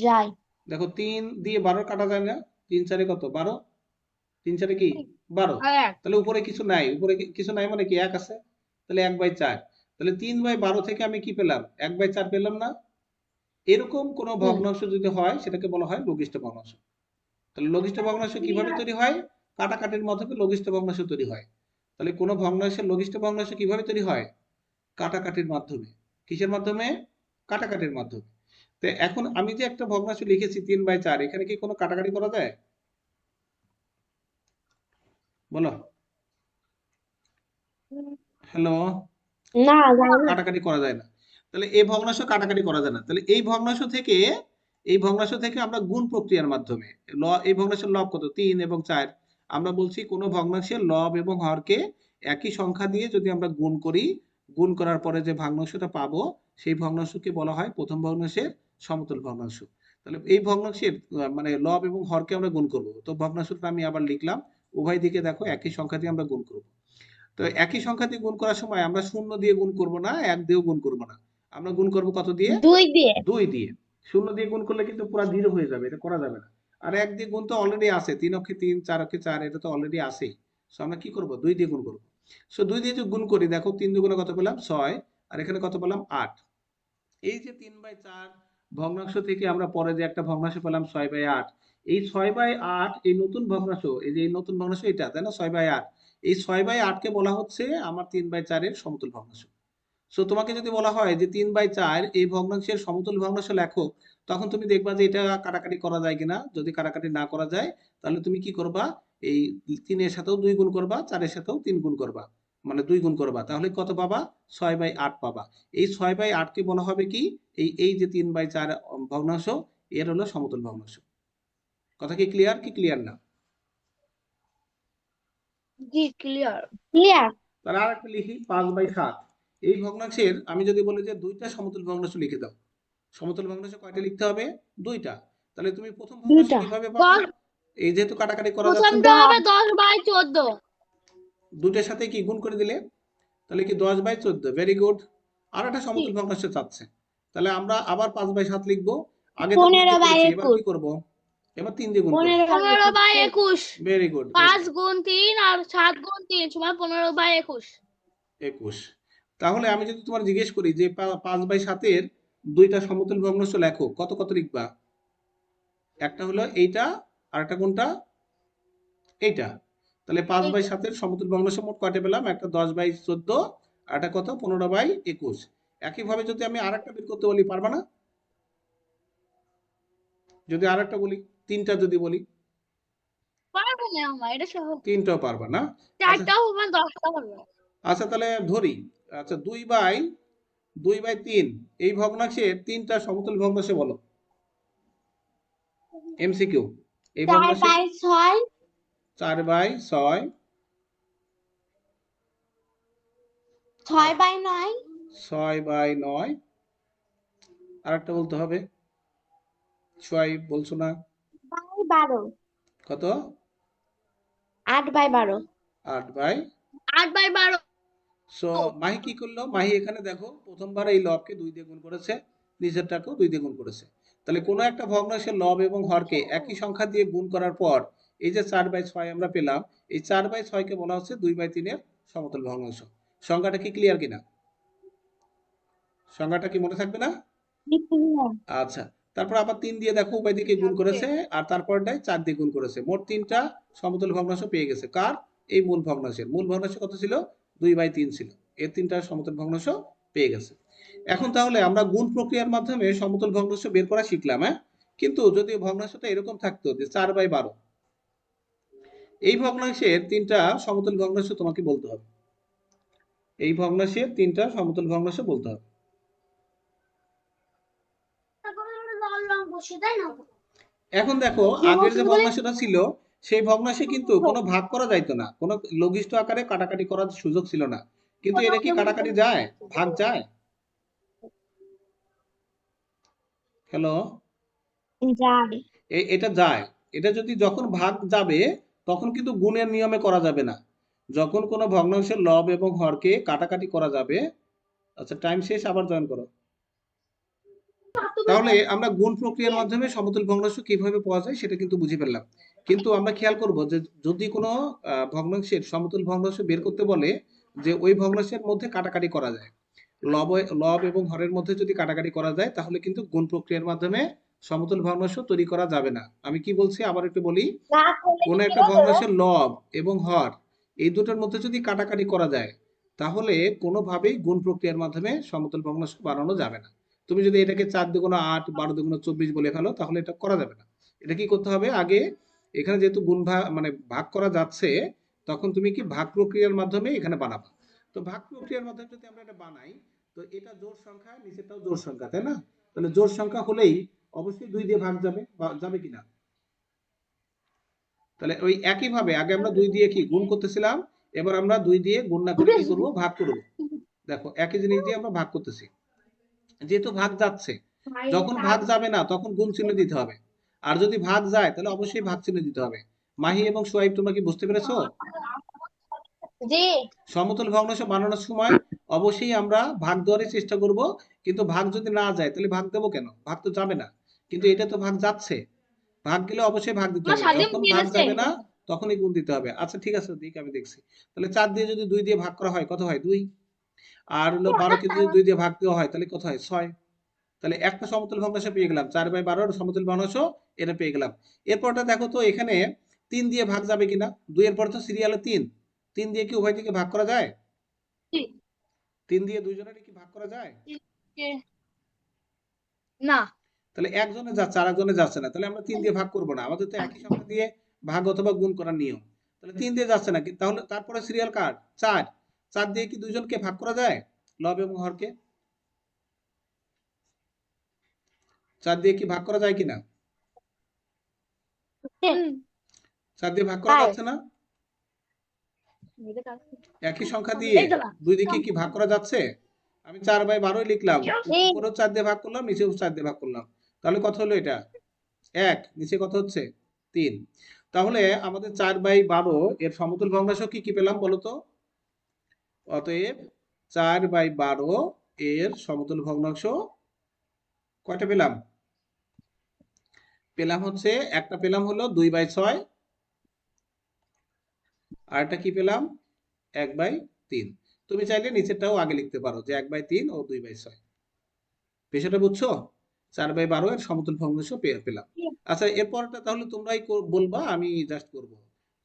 [SPEAKER 3] যাই।
[SPEAKER 1] দেখো 3 দিয়ে 12 কাটা যায় না, 3 4 কত? 12, 3 4 কি 12।
[SPEAKER 2] আর এক।
[SPEAKER 1] তাহলে উপরে কিছু নাই, উপরে কিছু নাই মানে কি 1 আছে, তাহলে 1/4। তাহলে 3/12 থেকে আমি কি পেলাম? 1/4 পেলাম না? এরকম কোন ভগ্নাংশ যদি হয় সেটাকে বলা হয় লঘিষ্ঠ ভগ্নাংশ। তাহলে লঘিষ্ঠ ভগ্নাংশ কিভাবে তৈরি হয়? কাটাকাটির মাধ্যমে লঘিষ্ঠ ভগ্নাংশ তৈরি হয়। তাহলে কোন ভগ্নাংশের লঘিষ্ঠ ভগ্নাংশ কিভাবে তৈরি হয়? কাটাকাটির মাধ্যমে। কিসের মাধ্যমে? কাটাকাটির মাধ্যমে। তো এখন আমি যে একটা ভগ্নাংশ লিখেছি 3/4, এখানে কি কোনো কাটাকাটি করা যায়? বলো, হ্যালো।
[SPEAKER 3] না, যাই না।
[SPEAKER 1] কাটাকাটি করা যায় না। তাহলে এই ভগ্নাংশ কাটাকাটি করা যায় না। তাহলে এই ভগ্নাংশ থেকে আমরা গুণ প্রক্রিয়ার মাধ্যমে এই ভগ্নাংশের লব কত? 3 এবং 4। আমরা বলছি কোন ভগ্নাংশের লব এবং হরকে একই সংখ্যা দিয়ে যদি আমরা গুণ করি, গুণ করার পরে যে ভগ্নাংশটা পাবো সেই ভগ্নাংশকে বলা হয় প্রথম ভগ্নাংশের সমতুল ভগ্নাংশ। তাহলে এই ভগ্নাংশের মানে লব এবং হরকে আমরা গুণ করব। তো ভগ্নাংশটা আমি আবার লিখলাম, উভয় দিকে দেখো একই সংখ্যা দিয়ে আমরা গুণ করব। তো একই সংখ্যা দিয়ে গুণ করার সময় আমরা 0 দিয়ে গুণ করব না, 1 দিয়েও গুণ করব না। আমরা গুণ করব কত দিয়ে?
[SPEAKER 3] 2 দিয়ে।
[SPEAKER 1] 2 দিয়ে। 0 দিয়ে গুণ করলে কিন্তু পুরো 0 হয়ে যাবে, এটা করা যাবে না। আর 1 দিয়ে গুণ তো অলরেডি আছে, 3 অক্ষে 3, 4 অক্ষে 4, এটা তো অলরেডি আছেই। সো আমরা কি করব? 2 দিয়ে গুণ করব। সো 2 দিয়ে যদি গুণ করি, দেখো 3 দুগুণে কত পেলাম? 6, আর এখানে কত পেলাম? 8। এই যে 3/4 ভগ্নাংশ থেকে আমরা পরে যে একটা ভগ্নাংশ পেলাম 6/8, এই 6/8 এই নতুন ভগ্নাংশ, এই যে এই নতুন ভগ্নাংশ এটা, তাই না? 6/8, এই 6/8 কে বলা হচ্ছে আমার 3/4 এর সমতুল ভগ্নাংশ। সো তোমাকে যদি বলা হয় যে 3/4 এই ভগ্নাংশের সমতুল ভগ্নাংশ লেখো, তখন তুমি দেখবা যে এটা কাটাকাটি করা যায় কিনা। যদি কাটাকাটি না করা যায় তাহলে তুমি কি করবা? এই 3 এর সাথেও 2 গুণ করবা, 4 এর সাথেও 3 গুণ করবা, মানে 2 গুণ করবা, তাহলে কত পাবা? 6/8 পাবা। এই 6/8 কে বলা হবে কি? এই যে 3/4 ভগ্নাংশ, এর হলো সমতুল ভগ্নাংশ। কথা কি ক্লিয়ার কি ক্লিয়ার না?
[SPEAKER 2] জি ক্লিয়ার।
[SPEAKER 3] ক্লিয়ার।
[SPEAKER 1] তাহলে আর একটা লিখি 5/7। এই ভগ্নাংশের আমি যদি বলি যে দুইটা সমতুল ভগ্নাংশ লিখে দাও, সমতুল ভগ্নাংশ কয়টা লিখতে হবে? দুইটা। তাহলে তুমি প্রথম ভগ্নাংশ
[SPEAKER 3] 2টা।
[SPEAKER 1] কিভাবে পাবে? এই যেহেতু কাটাকাটি করা যাচ্ছে না,
[SPEAKER 2] প্রথমটা হবে 10/14।
[SPEAKER 1] দুইটার সাথে কি গুণ করে দিলে তাহলে কি 10/14? Very good. আর একটা সমতুল ভগ্নাংশ চাচ্ছে, তাহলে আমরা আবার 5/7 লিখবো। আগে তো
[SPEAKER 3] 15/21
[SPEAKER 1] এবার কি করব? এবার 3 দিয়ে গুণ করব।
[SPEAKER 2] 15/21
[SPEAKER 1] ভেরি গুড।
[SPEAKER 2] 5 গুণ 3 আর 7 গুণ 3 সমান 15/21।
[SPEAKER 1] 21। তাহলে আমি যদি তোমার জিজ্ঞেস করি যে 5/7 দুইটা সমতুল ভগ্নাংশ লেখো, কত কত লিখবা? একটা হলো এইটা, আর একটা কোনটা? এইটা। তাহলে 5/7 সমতুল ভগ্নাংশ মোট কয়টা পেলাম? একটা 10/14, আর একটা কত? 15/21। একইভাবে যদি আমি আরেকটা বের করতে বলি, পারবা না? যদি আরেকটা বলি, তিনটা যদি বলি,
[SPEAKER 2] পারবো না আমরা, এটা সহজ।
[SPEAKER 1] তিনটাও পারবা না? আচ্ছা,
[SPEAKER 2] 4টা সমান 10টা হবে।
[SPEAKER 1] আচ্ছা তাহলে ধরি, আচ্ছা 2/3 এই ভগ্নাংশের তিনটা সমতুল ভগ্নাংশ বলো। এমসিকিউ। এই ভগ্নাংশের
[SPEAKER 3] 4/6
[SPEAKER 1] 4/6,
[SPEAKER 3] 6/9
[SPEAKER 1] 6/9, আরেকটা বলতে হবে। 6 বলছো না?
[SPEAKER 3] 12
[SPEAKER 1] কত?
[SPEAKER 3] 8/12
[SPEAKER 1] 8/,
[SPEAKER 2] 8/12।
[SPEAKER 1] সো মাহি কি করলো? মাহি এখানে দেখো প্রথমবার এই লবকে 2 দিয়ে গুণ করেছে, নিচেরটাকেও 2 দিয়ে গুণ করেছে। তাহলে কোনো একটা ভগ্নাংশের লব এবং হরকে একই সংখ্যা দিয়ে গুণ করার পর এই যে 4/6 আমরা পেলাম, এই 4/6 কে বলা হচ্ছে 2/3 এর সমতুল ভগ্নাংশ। সংখ্যাটা কি ক্লিয়ার কিনা? সংখ্যাটা কি মনে থাকবে না? আচ্ছা, তারপর আবার 3 দিয়ে দেখো উভয় দিকে গুণ করেছে, আর তারপরটাই 4 দিয়ে গুণ করেছে। মোট 3টা সমতুল ভগ্নাংশ পেয়ে গেছে। কার? এই মূল ভগ্নাংশের। মূল ভগ্নাংশ কত ছিল? 2/3 ছিল। এর 3টা সমতুল ভগ্নাংশ পেয়ে গেছে। এখন তাহলে আমরা গুণ প্রক্রিয়ার মাধ্যমে সমতুল ভগ্নাংশ বের করা শিখলাম, হ্যাঁ? কিন্তু যদি ভগ্নাংশটা এরকম থাকতো যে 4/12, এই ভগ্নাংশের 3টা সমতুল ভগ্নাংশ তোমাকে বলতে হবে। এই ভগ্নাংশের 3টা সমতুল ভগ্নাংশ বলতে হবে। এখন দেখো আগের যে ভগ্নাংশটা ছিল, সেই ভগ্নাংশে কিন্তু কোনো ভাগ করা যাইতো না, কোনো লঘিষ্ঠ আকারে কাটাকাটি করার সুযোগ ছিল না। কিন্তু এটা কি কাটাকাটি যায়? ভাগ যায়? হ্যালো,
[SPEAKER 3] যায়।
[SPEAKER 1] এটা যায়। এটা যদি যখন ভাগ যাবে, তখন কিন্তু গুণের নিয়মে করা যাবে না। যখন কোনো ভগ্নাংশের লব এবং হরকে কাটাকাটি করা যাবে। আচ্ছা টাইম শেষ, আবার জয়েন করো। তাহলে আমরা গুণ প্রক্রিয়ার মাধ্যমে সমতুল ভগ্নাংশ কিভাবে পাওয়া যায় সেটা কিন্তু বুঝে ফেললাম। কিন্তু আমরা খেয়াল করব যে যদি কোনো ভগ্নাংশের সমতুল ভগ্নাংশ বের করতে বলে, যে ওই ভগ্নাংশের মধ্যে কাটাকাটি করা যায়, লব এবং হরের মধ্যে যদি কাটাকাটি করা যায়, তাহলে কিন্তু গুণ প্রক্রিয়ার মাধ্যমে সমতুল ভগ্নাংশ তৈরি করা যাবে না। আমি কি বলছি আবার একটু বলি। কোন একটা ভগ্নাংশের লব এবং হর এই দুটোর মধ্যে যদি কাটাকাটি করা যায়, তাহলে কোনোভাবেই গুণ প্রক্রিয়ার মাধ্যমে সমতুল ভগ্নাংশ বানানো যাবে না। তুমি যদি এটাকে 4 দুগুণ 8, 12 দুগুণ 24 বলে ফেলো, তাহলে এটা করা যাবে না। এটা কি করতে হবে? আগে এখানে যেহেতু গুণ ভাগ মানে ভাগ করা যাচ্ছে, তখন তুমি কি ভাগ প্রক্রিয়ার মাধ্যমে এখানে বানাবা। তো ভাগ প্রক্রিয়ার মাধ্যমে যদি আমরা এটা বানাই, তো এটা জোড় সংখ্যা, নিচেরটাও জোড় সংখ্যা, তাই না? তাহলে জোড় সংখ্যা হলেই অবশ্যই 2 দিয়ে ভাগ যাবে, বা যাবে কিনা? তাহলে ওই একই ভাবে আগে আমরা 2 দিয়ে কি গুণ করতেছিলাম, এবার আমরা 2 দিয়ে গুণ না করে কি করব? ভাগ করব। দেখো একই জিনিস দিয়ে আমরা ভাগ করতেছি। যেহেতু ভাগ যাচ্ছে, যখন ভাগ যাবে না তখন গুণ চিহ্ন দিতে হবে। আর যদি ভাগ যায় তাহলে অবশ্যই ভাগ চিহ্ন দিতে হবে। মাহি এবং সোহাইব, তোমরা কি বুঝতে পেরেছো?
[SPEAKER 3] জি।
[SPEAKER 1] সমতুল ভগ্নাংশ বানানোর সময় অবশ্যই আমরা ভাগ দেওয়ার চেষ্টা করব, কিন্তু ভাগ যদি না যায় তাহলে ভাগ দেবো কেন? ভাগ তো যাবে না, কিন্তু এটা তো ভাগ যাচ্ছে। ভাগ গেলে অবশ্যই ভাগ দিতে
[SPEAKER 2] আমার
[SPEAKER 1] হবে,
[SPEAKER 2] স্বাধীন
[SPEAKER 1] যখন ভাগ
[SPEAKER 2] দিয়েছে।
[SPEAKER 1] যাবে না তখনই গুণ দিতে হবে। আচ্ছা ঠিক আছে, দিক আমি দেখছি। তাহলে 4 দিয়ে যদি 2 দিয়ে ভাগ করা হয়, কত হয়? 2। আর হলো 12 কে যদি 2 দিয়ে ভাগ দেওয়া হয়, তাহলে কত হয়? 6। তাহলে একটা সমতুল ভগ্নাংশ পেয়ে গেলাম, 4/12 সমতুল ভগ্নাংশ এটা পেয়ে গেলাম। এরপরটা দেখো তো এখানে 3 দিয়ে ভাগ যাবে কিনা। 2 এর পর তো সিরিয়ালে 3, 3 দিয়ে কি উভয় দিকে ভাগ করা যায়? 3 দিয়ে দুইজনের কি ভাগ করা যায়?
[SPEAKER 2] না।
[SPEAKER 1] তাহলে একজনে যাচ্ছে আর একজনে যাচ্ছে না, তাহলে আমরা 3 দিয়ে ভাগ করব না। আমাদের তো একই সংখ্যা দিয়ে ভাগ অথবা গুণ করার নিয়ম। তাহলে 3 দিয়ে যাচ্ছে না, তাহলে তারপরে সিরিয়াল কার? 4। 4 দিয়ে কি দুইজনকে ভাগ করা যায়? লব এবং হরকে 4 দিয়ে কি ভাগ করা যায় কিনা? 4 দিয়ে ভাগ করা যাচ্ছে না? একই সংখ্যা দিয়ে দুই দিকে কি ভাগ করা যাচ্ছে? আমি 4/12 লিখলাম, উপরেও 4 দিয়ে ভাগ করলাম, নিচেও 4 দিয়ে ভাগ করলাম, তাহলে কত হলো? এটা 1, নিচে কত হচ্ছে? 3। তাহলে আমাদের 4/12 এর সমতুল ভগ্নাংশ কি কি পেলাম বলো তো? অতএব 4/12 এর সমতুল ভগ্নাংশ কয়টা পেলাম? পেলাম হচ্ছে একটা পেলাম হলো 2/6, আর একটা কি পেলাম 1/3। তুমি চাইলে নিচেরটাও আগে লিখতে পারো যে 1/3 ও 2/6। বিষয়টা বুঝছো? 4/12 এর সমতুল ভগ্নাংশ পেলাম। আচ্ছা, এরপরটা তাহলে তোমরাই বলবা, আমি জাস্ট করব।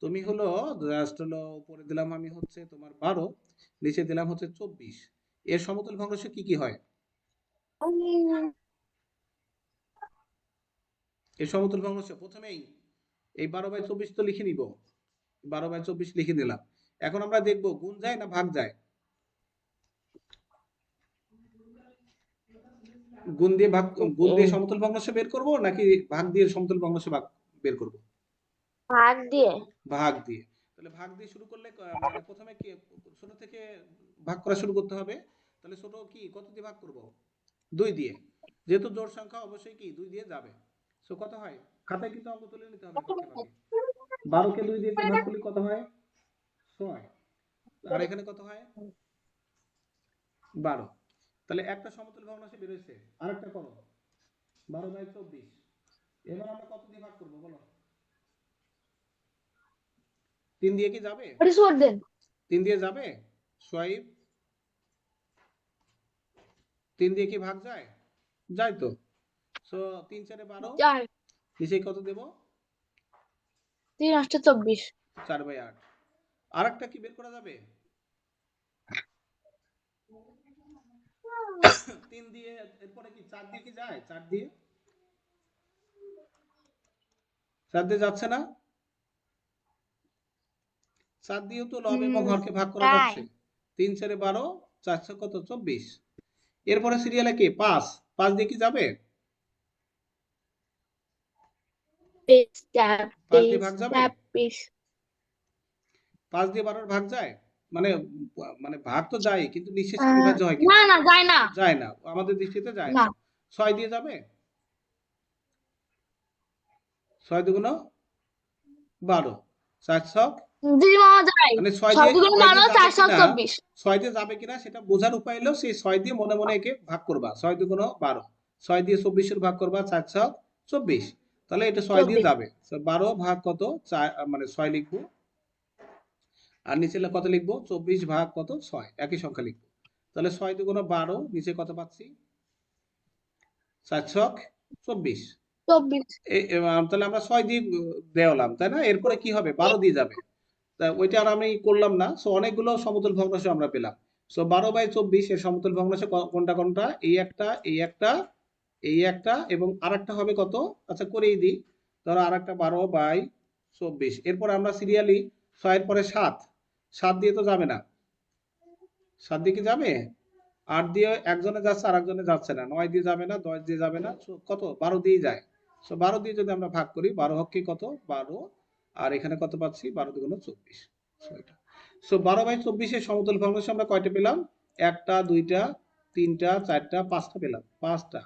[SPEAKER 1] তুমি হলো জাস্ট হলো উপরে দিলাম আমি হচ্ছে তোমার 12, নিচে দিলাম হচ্ছে 24। এর সমতুল ভগ্নাংশ কি কি হয়? এর সমতুল ভগ্নাংশ প্রথমেই এই 12/24 তো লিখে নিব, 12/24 লিখে দিলাম। এখন আমরা দেখব গুণ যায় না ভাগ যায়। গুণ দিয়ে সমতুল ভগ্নাংশ বের করব নাকি ভাগ দিয়ে সমতুল ভগ্নাংশ বের করব?
[SPEAKER 3] ভাগ দিয়ে।
[SPEAKER 1] ভাগ দিয়ে। তাহলে ভাগ দিয়ে শুরু করলে মানে প্রথমে কি ছোট থেকে ভাগ করা শুরু করতে হবে। তাহলে ছোট কি কত দিয়ে ভাগ করব? 2 দিয়ে। যেহেতু জোড় সংখ্যা অবশ্যই কি 2 দিয়ে যাবে। সো কত হয়? খাতায় কিন্তু অঙ্ক তুলে নিতে হবে ফাঁকে ফাঁকে। 12 কে 2 দিয়ে ভাগ করলে কত হয়? 6। আর এখানে কত হয়? 12। তাহলে একটা সমতুল ভগ্নাংশ বের হয়েছে। আরেকটা করো 12/24। এবার আমরা কত দিয়ে ভাগ করব বলো? 3 দিয়ে কি যাবে? 3 দিয়ে যাবে? সোয়াইব 3 দিয়ে কি ভাগ যায়? যায় তো। সো 3 4 12,
[SPEAKER 2] যায়।
[SPEAKER 1] নিচে কত দেব?
[SPEAKER 2] 3 8 24।
[SPEAKER 1] 4/8। আরেকটা কি বের করা যাবে? 3 দিয়ে এরপরে কি 4 দিয়ে কি যায়? 4 দিয়ে যাচ্ছে না? 4 দিয়েও তো লব এবং হরকে ভাগ করা
[SPEAKER 3] তাই।
[SPEAKER 1] যাচ্ছে। 3 4 12, 4 কত 24। এরপরে সিরিয়ালে কি 5 দিয়ে কি যাবে? 5 দিয়ে ভাগ যাবে? 5 দিয়ে 12 ভাগ যায়? মানে মানে ভাগ তো যায় কিন্তু নিঃশেষে বিভাজ্য হয়
[SPEAKER 2] না
[SPEAKER 1] কিনা?
[SPEAKER 2] না যায় না।
[SPEAKER 1] যায় না, আমাদের দৃষ্টিতে যায়
[SPEAKER 2] না
[SPEAKER 1] না। 6 দিয়ে যাবে? 6 দুগুণ 12, 4 ছক
[SPEAKER 2] দিদি মামা যায়।
[SPEAKER 1] মানে 6
[SPEAKER 2] ছয়
[SPEAKER 1] দিয়ে
[SPEAKER 2] দুগুণ 12
[SPEAKER 1] যাবে
[SPEAKER 2] 4
[SPEAKER 1] কিনা,
[SPEAKER 2] 24।
[SPEAKER 1] 6 দিয়ে যাবে কিনা সেটা বোঝার উপায় হলো সেই 6 দিয়ে মনে মনে একে ভাগ করবা। 6 দুগুণ 12, 6 দিয়ে 24 এর ভাগ করবা, 4 ছক 24। তাহলে এটা 6 দিয়ে
[SPEAKER 2] 24।
[SPEAKER 1] যাবে। 12 ভাগ কত 4 মানে 6 লিখবো, আর নিচে কত লিখবো 24 ভাগ কত 6, একই সংখ্যা লিখবো। তাহলে 6 দুগুণ 12, নিচে কত পাচ্ছি 4 ছক 24।
[SPEAKER 2] 24।
[SPEAKER 1] তাহলে আমরা 6 দিয়ে দেওয়ালাম তাই না? এরপরে কি হবে 12 দিয়ে যাবে। তা ওইটা আর আমি করলাম না। সো অনেকগুলো সমতুল ভগ্নাংশ আমরা পেলাম। সো 12/24 এর সমতুল ভগ্নাংশ কোনটা কোনটা? এই একটা, এই একটা, এই একটা এবং আরেকটা হবে কত? আচ্ছা করেই দিই। ধরো আরেকটা 12/24। এরপর আমরা সিরিয়ালি 6 এর পরে 7 দিয়ে তো যাবে না। 7 দিয়ে কি যাবে? 8 দিয়ে একজনে যাচ্ছে আর একজনে যাচ্ছে না। 9 দিয়ে যাবে না, 10 দিয়ে যাবে না। So কত 12 দিয়ে যায়। সো 12 দিয়ে যদি আমরা ভাগ করি 12 হক কি কত 12, আর এখানে কত পাচ্ছি 12 দুগুণ 24। সো 12/24 এর সমতুল ভগ্নাংশ আমরা কয়টা পেলাম? একটা, দুইটা, তিনটা, চারটা, পাঁচটা পেলাম। পাঁচটা।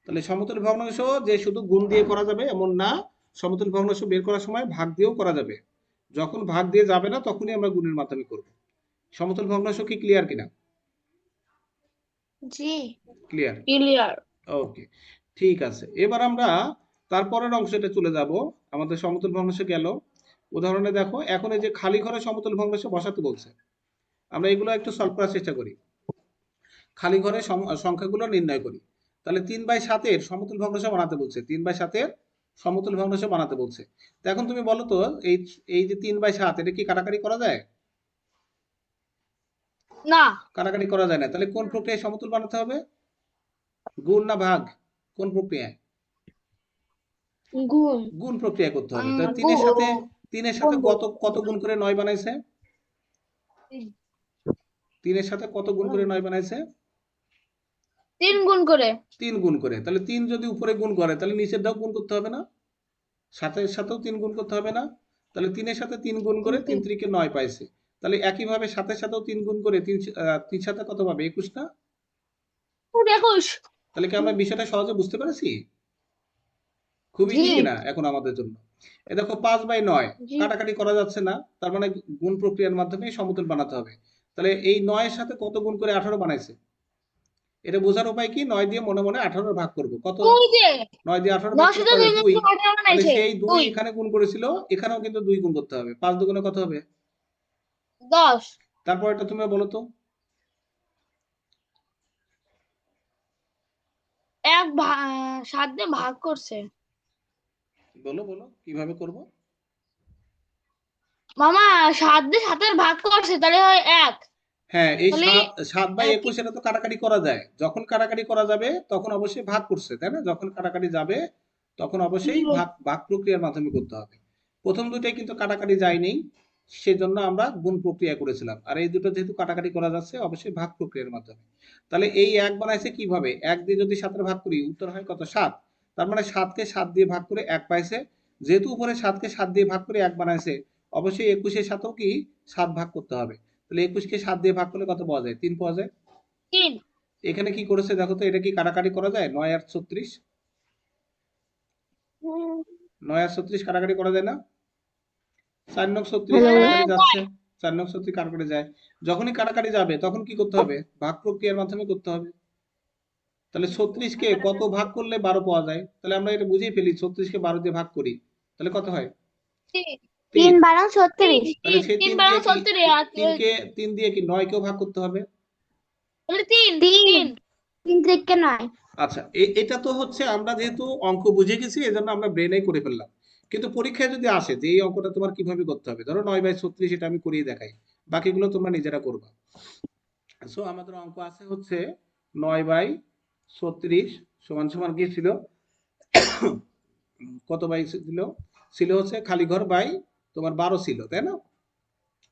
[SPEAKER 1] তাহলে সমতুল ভগ্নাংশ যে শুধু গুণ দিয়ে করা যাবে এমন না, সমতুল ভগ্নাংশ বের করার সময় ভাগ দিয়েও করা যাবে। যখন ভাগ দিয়ে যাবে না তখনই আমরা গুণের মাধ্যমে করব। সমতুল ভগ্নাংশ কি ক্লিয়ার কিনা?
[SPEAKER 3] জি।
[SPEAKER 1] ক্লিয়ার?
[SPEAKER 2] ক্লিয়ার।
[SPEAKER 1] ওকে, ঠিক আছে। এবার আমরা তারপরের অংশটা চলে যাব। আমাদের সমতুল ভগ্নাংশ গেল। উদাহরণে দেখো, এখন এই যে খালি ঘরে সমতুল ভগ্নাংশ বসাতে বলছে, আমরা এগুলো একটু সলভ করার চেষ্টা করি। খালি ঘরে সংখ্যাগুলো নির্ণয় করি। তাহলে 3/7 এর সমতুল ভগ্নাংশ বানাতে বলছে, 3/7 এর সমতুল ভগ্নাংশ বানাতে বলছে। তো এখন তুমি বলো তো এই এই যে 3/7 এটা কি কাটাকাটি করা যায়?
[SPEAKER 2] না।
[SPEAKER 1] কাটাকাটি করা যায় না। তাহলে কোন প্রক্রিয়ায় সমতুল বানাতে হবে? গুণ না ভাগ? কোন প্রক্রিয়ায়?
[SPEAKER 2] গুণ।
[SPEAKER 1] গুণ প্রক্রিয়া করতে হবে। তাহলে
[SPEAKER 2] গুণ।
[SPEAKER 1] তিনের সাথে কত কত গুণ করে 9 বানাইছে? 3 সাথে কত গুণ করে 9 বানাইছে?
[SPEAKER 2] 3 গুণ করে।
[SPEAKER 1] 3 গুণ করে। তাহলে 3 যদি উপরে গুণ করে তাহলে নিচেরটাও গুণ করতে হবে না? 7 সাথেও 3 গুণ করতে হবে না? তাহলে 3 সাথে 3 গুণ করে 3 3 9 পাইছে। তাহলে একইভাবে 7 সাথেও 3 গুণ করে 3 সাথে কত পাবে? 21 না?
[SPEAKER 2] 21।
[SPEAKER 1] তাহলে কি আমরা বিষয়টা সহজে বুঝতে পেরেছি? খুবই
[SPEAKER 2] জি।
[SPEAKER 1] ইজি না এখন আমাদের জন্য? এ দেখো 5/9
[SPEAKER 2] জি।
[SPEAKER 1] কাটাকাটি করা যাচ্ছে না, তার মানে গুণ প্রক্রিয়ার মাধ্যমে সমতুল বানাতে হবে। তাহলে এই 9 এর সাথে কত গুণ করে 18 বানাইছে? এটা বোঝার উপায় কি? 9 দিয়ে মনে মনে 18 ভাগ করব। কত?
[SPEAKER 2] 2 দিয়ে
[SPEAKER 1] 9 দিয়ে 18 ভাগ
[SPEAKER 2] 9
[SPEAKER 1] করতে
[SPEAKER 2] সাথে
[SPEAKER 1] হবে
[SPEAKER 2] 2
[SPEAKER 1] 2।
[SPEAKER 2] গুণ করে 18
[SPEAKER 1] তাহলে
[SPEAKER 2] বানাইছে
[SPEAKER 1] সেই 2
[SPEAKER 2] 2
[SPEAKER 1] এখানে গুণ করেছিল, এখানেও কিন্তু 2 গুণ করতে হবে। 5 দুগুণে কত হবে?
[SPEAKER 2] 10
[SPEAKER 1] তারপর এটা তোমরা বলো তো।
[SPEAKER 2] 7 দিয়ে ভাগ করছে।
[SPEAKER 1] বলো বলো কিভাবে করব?
[SPEAKER 2] মামা 7 দিয়ে 7 ভাগ করছে তাহলে হয় 1।
[SPEAKER 1] হ্যাঁ, এই
[SPEAKER 2] তাহলে
[SPEAKER 1] 7 বাই 21 এটা তো কাটাকাটি করা যায়। যখন কাটাকাটি করা যাবে তখন অবশ্যই ভাগ করছে, তাই না? যখন কাটাকাটি যাবে তখন অবশ্যই ভাগ ভাগ প্রক্রিয়ার মাধ্যমে করতে হবে। প্রথম দুটাই কিন্তু কাটাকাটি যায়নি, সেজন্য আমরা গুণ প্রক্রিয়া করেছিলাম। আর এই দুটো যেহেতু কাটাকাটি করা যাচ্ছে অবশ্যই ভাগ প্রক্রিয়ার মাধ্যমে। তাহলে এই 1 বানাইছে কিভাবে? 1 দিয়ে যদি 7 ভাগ করি উত্তর হয় কত? 7। তার মানে 7 কে 7 দিয়ে ভাগ করে 1 পাইছে। যেহেতু উপরে 7 কে 7 দিয়ে ভাগ করে 1 বানাইছে, অবশ্যই 21 এর সাথেও কি 7 ভাগ করতে হবে। তাহলে 21 কে 7 দিয়ে ভাগ করলে কত পাওয়া যায়? 3 পাওয়া যায়।
[SPEAKER 2] 3
[SPEAKER 1] এখানে কি করেছে দেখো তো, এটা কি কাটাকাটি করা যায়? 9 আর 36, 9 আর 36 কাটাকাটি করা যায় না? 4 নং 36 কাটাকাটি যাচ্ছে, 4 নং 36 কাটাকাটি যায়। যখনই কাটাকাটি যাবে তখন কি করতে হবে? ভাগ প্রক্রিয়ার মাধ্যমে করতে হবে। তাহলে 36 কে কত ভাগ করলে 12 পাওয়া যায়? তাহলে আমরা এটা বুঝেই ফেলি, 36 কে 12 দিয়ে ভাগ করি তাহলে কত হয়?
[SPEAKER 3] 3
[SPEAKER 1] 3।
[SPEAKER 3] 12 36
[SPEAKER 1] তাহলে সেই
[SPEAKER 2] 3
[SPEAKER 1] 3 দিয়ে
[SPEAKER 2] 12
[SPEAKER 1] কি
[SPEAKER 2] 36 আর
[SPEAKER 1] 3 দিয়ে কি 9 কেও ভাগ করতে হবে?
[SPEAKER 2] তাহলে 3
[SPEAKER 3] 3 3 থেকে 9
[SPEAKER 1] আচ্ছা, এটা তো হচ্ছে আমরা যেহেতু অঙ্ক বুঝে গেছি এজন্য আমরা ব্রেনে করে ফেললাম। কিন্তু পরীক্ষায় যদি আসে যে এই অঙ্কটা তোমার কিভাবে করতে হবে, ধরো 9 বাই 36 এটা আমি করিয়ে দেখাই, বাকিগুলো তোমরা নিজেরা করবা। সো আমাদের অঙ্ক আছে হচ্ছে 9 বাই 36 সমান সমান কি ছিল? কত বাই ছিল? ছিল হচ্ছে খালি ঘর বাই তোমার 12 ছিল, তাই না?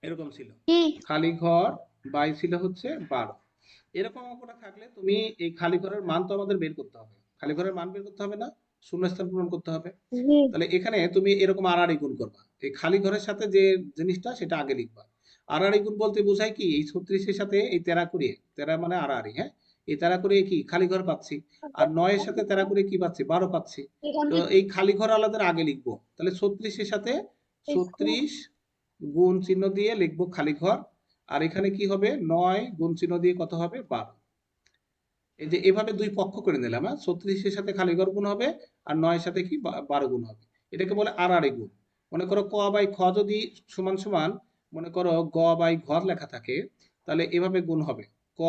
[SPEAKER 1] এরকম ছিল।
[SPEAKER 3] কি
[SPEAKER 1] খালি ঘর বাই ছিল হচ্ছে 12। এরকম অঙ্কটা থাকলে তুমি এই খালি ঘরের মান তো আমাদের বের করতে হবে। খালি ঘরের মান বের করতে হবে না? শূন্যস্থান পূরণ করতে হবে।
[SPEAKER 3] জি
[SPEAKER 1] তাহলে এখানে তুমি এরকম আড়াআড়ি গুণ করবা। এই খালি ঘরের সাথে যে জিনিসটা সেটা আগে লিখবা। আড়াআড়ি গুণ বলতে বোঝায় কি? এই 36 এর সাথে এই 13 করে, 13 মানে আড়াআড়ি, হ্যাঁ? এই 13 করে কি খালি ঘর পাচ্ছি। আর 9 এর সাথে 13 করে কি পাচ্ছি? 12 পাচ্ছি। তো এই খালি ঘর আলাদা আগে লিখবো। তাহলে 36 এর সাথে 36 গুণ চিহ্ন দিয়ে লিখবো খালি ঘর। আর এখানে কি হবে? 9 গুণ চিহ্ন দিয়ে কত হবে? 12। এই যে এভাবে দুই পক্ষ করে নিলাম, হ্যাঁ? 36 এর সাথে খালি ঘর গুণ হবে আর 9 এর সাথে কি 12 গুণ হবে। এটাকে বলে আড়াআড়ি গুণ। মনে করো ক বাই খ যদি সমান সমান মনে করো গ বাই ঘ লেখা থাকে, তাহলে এভাবে গুণ হবে। ক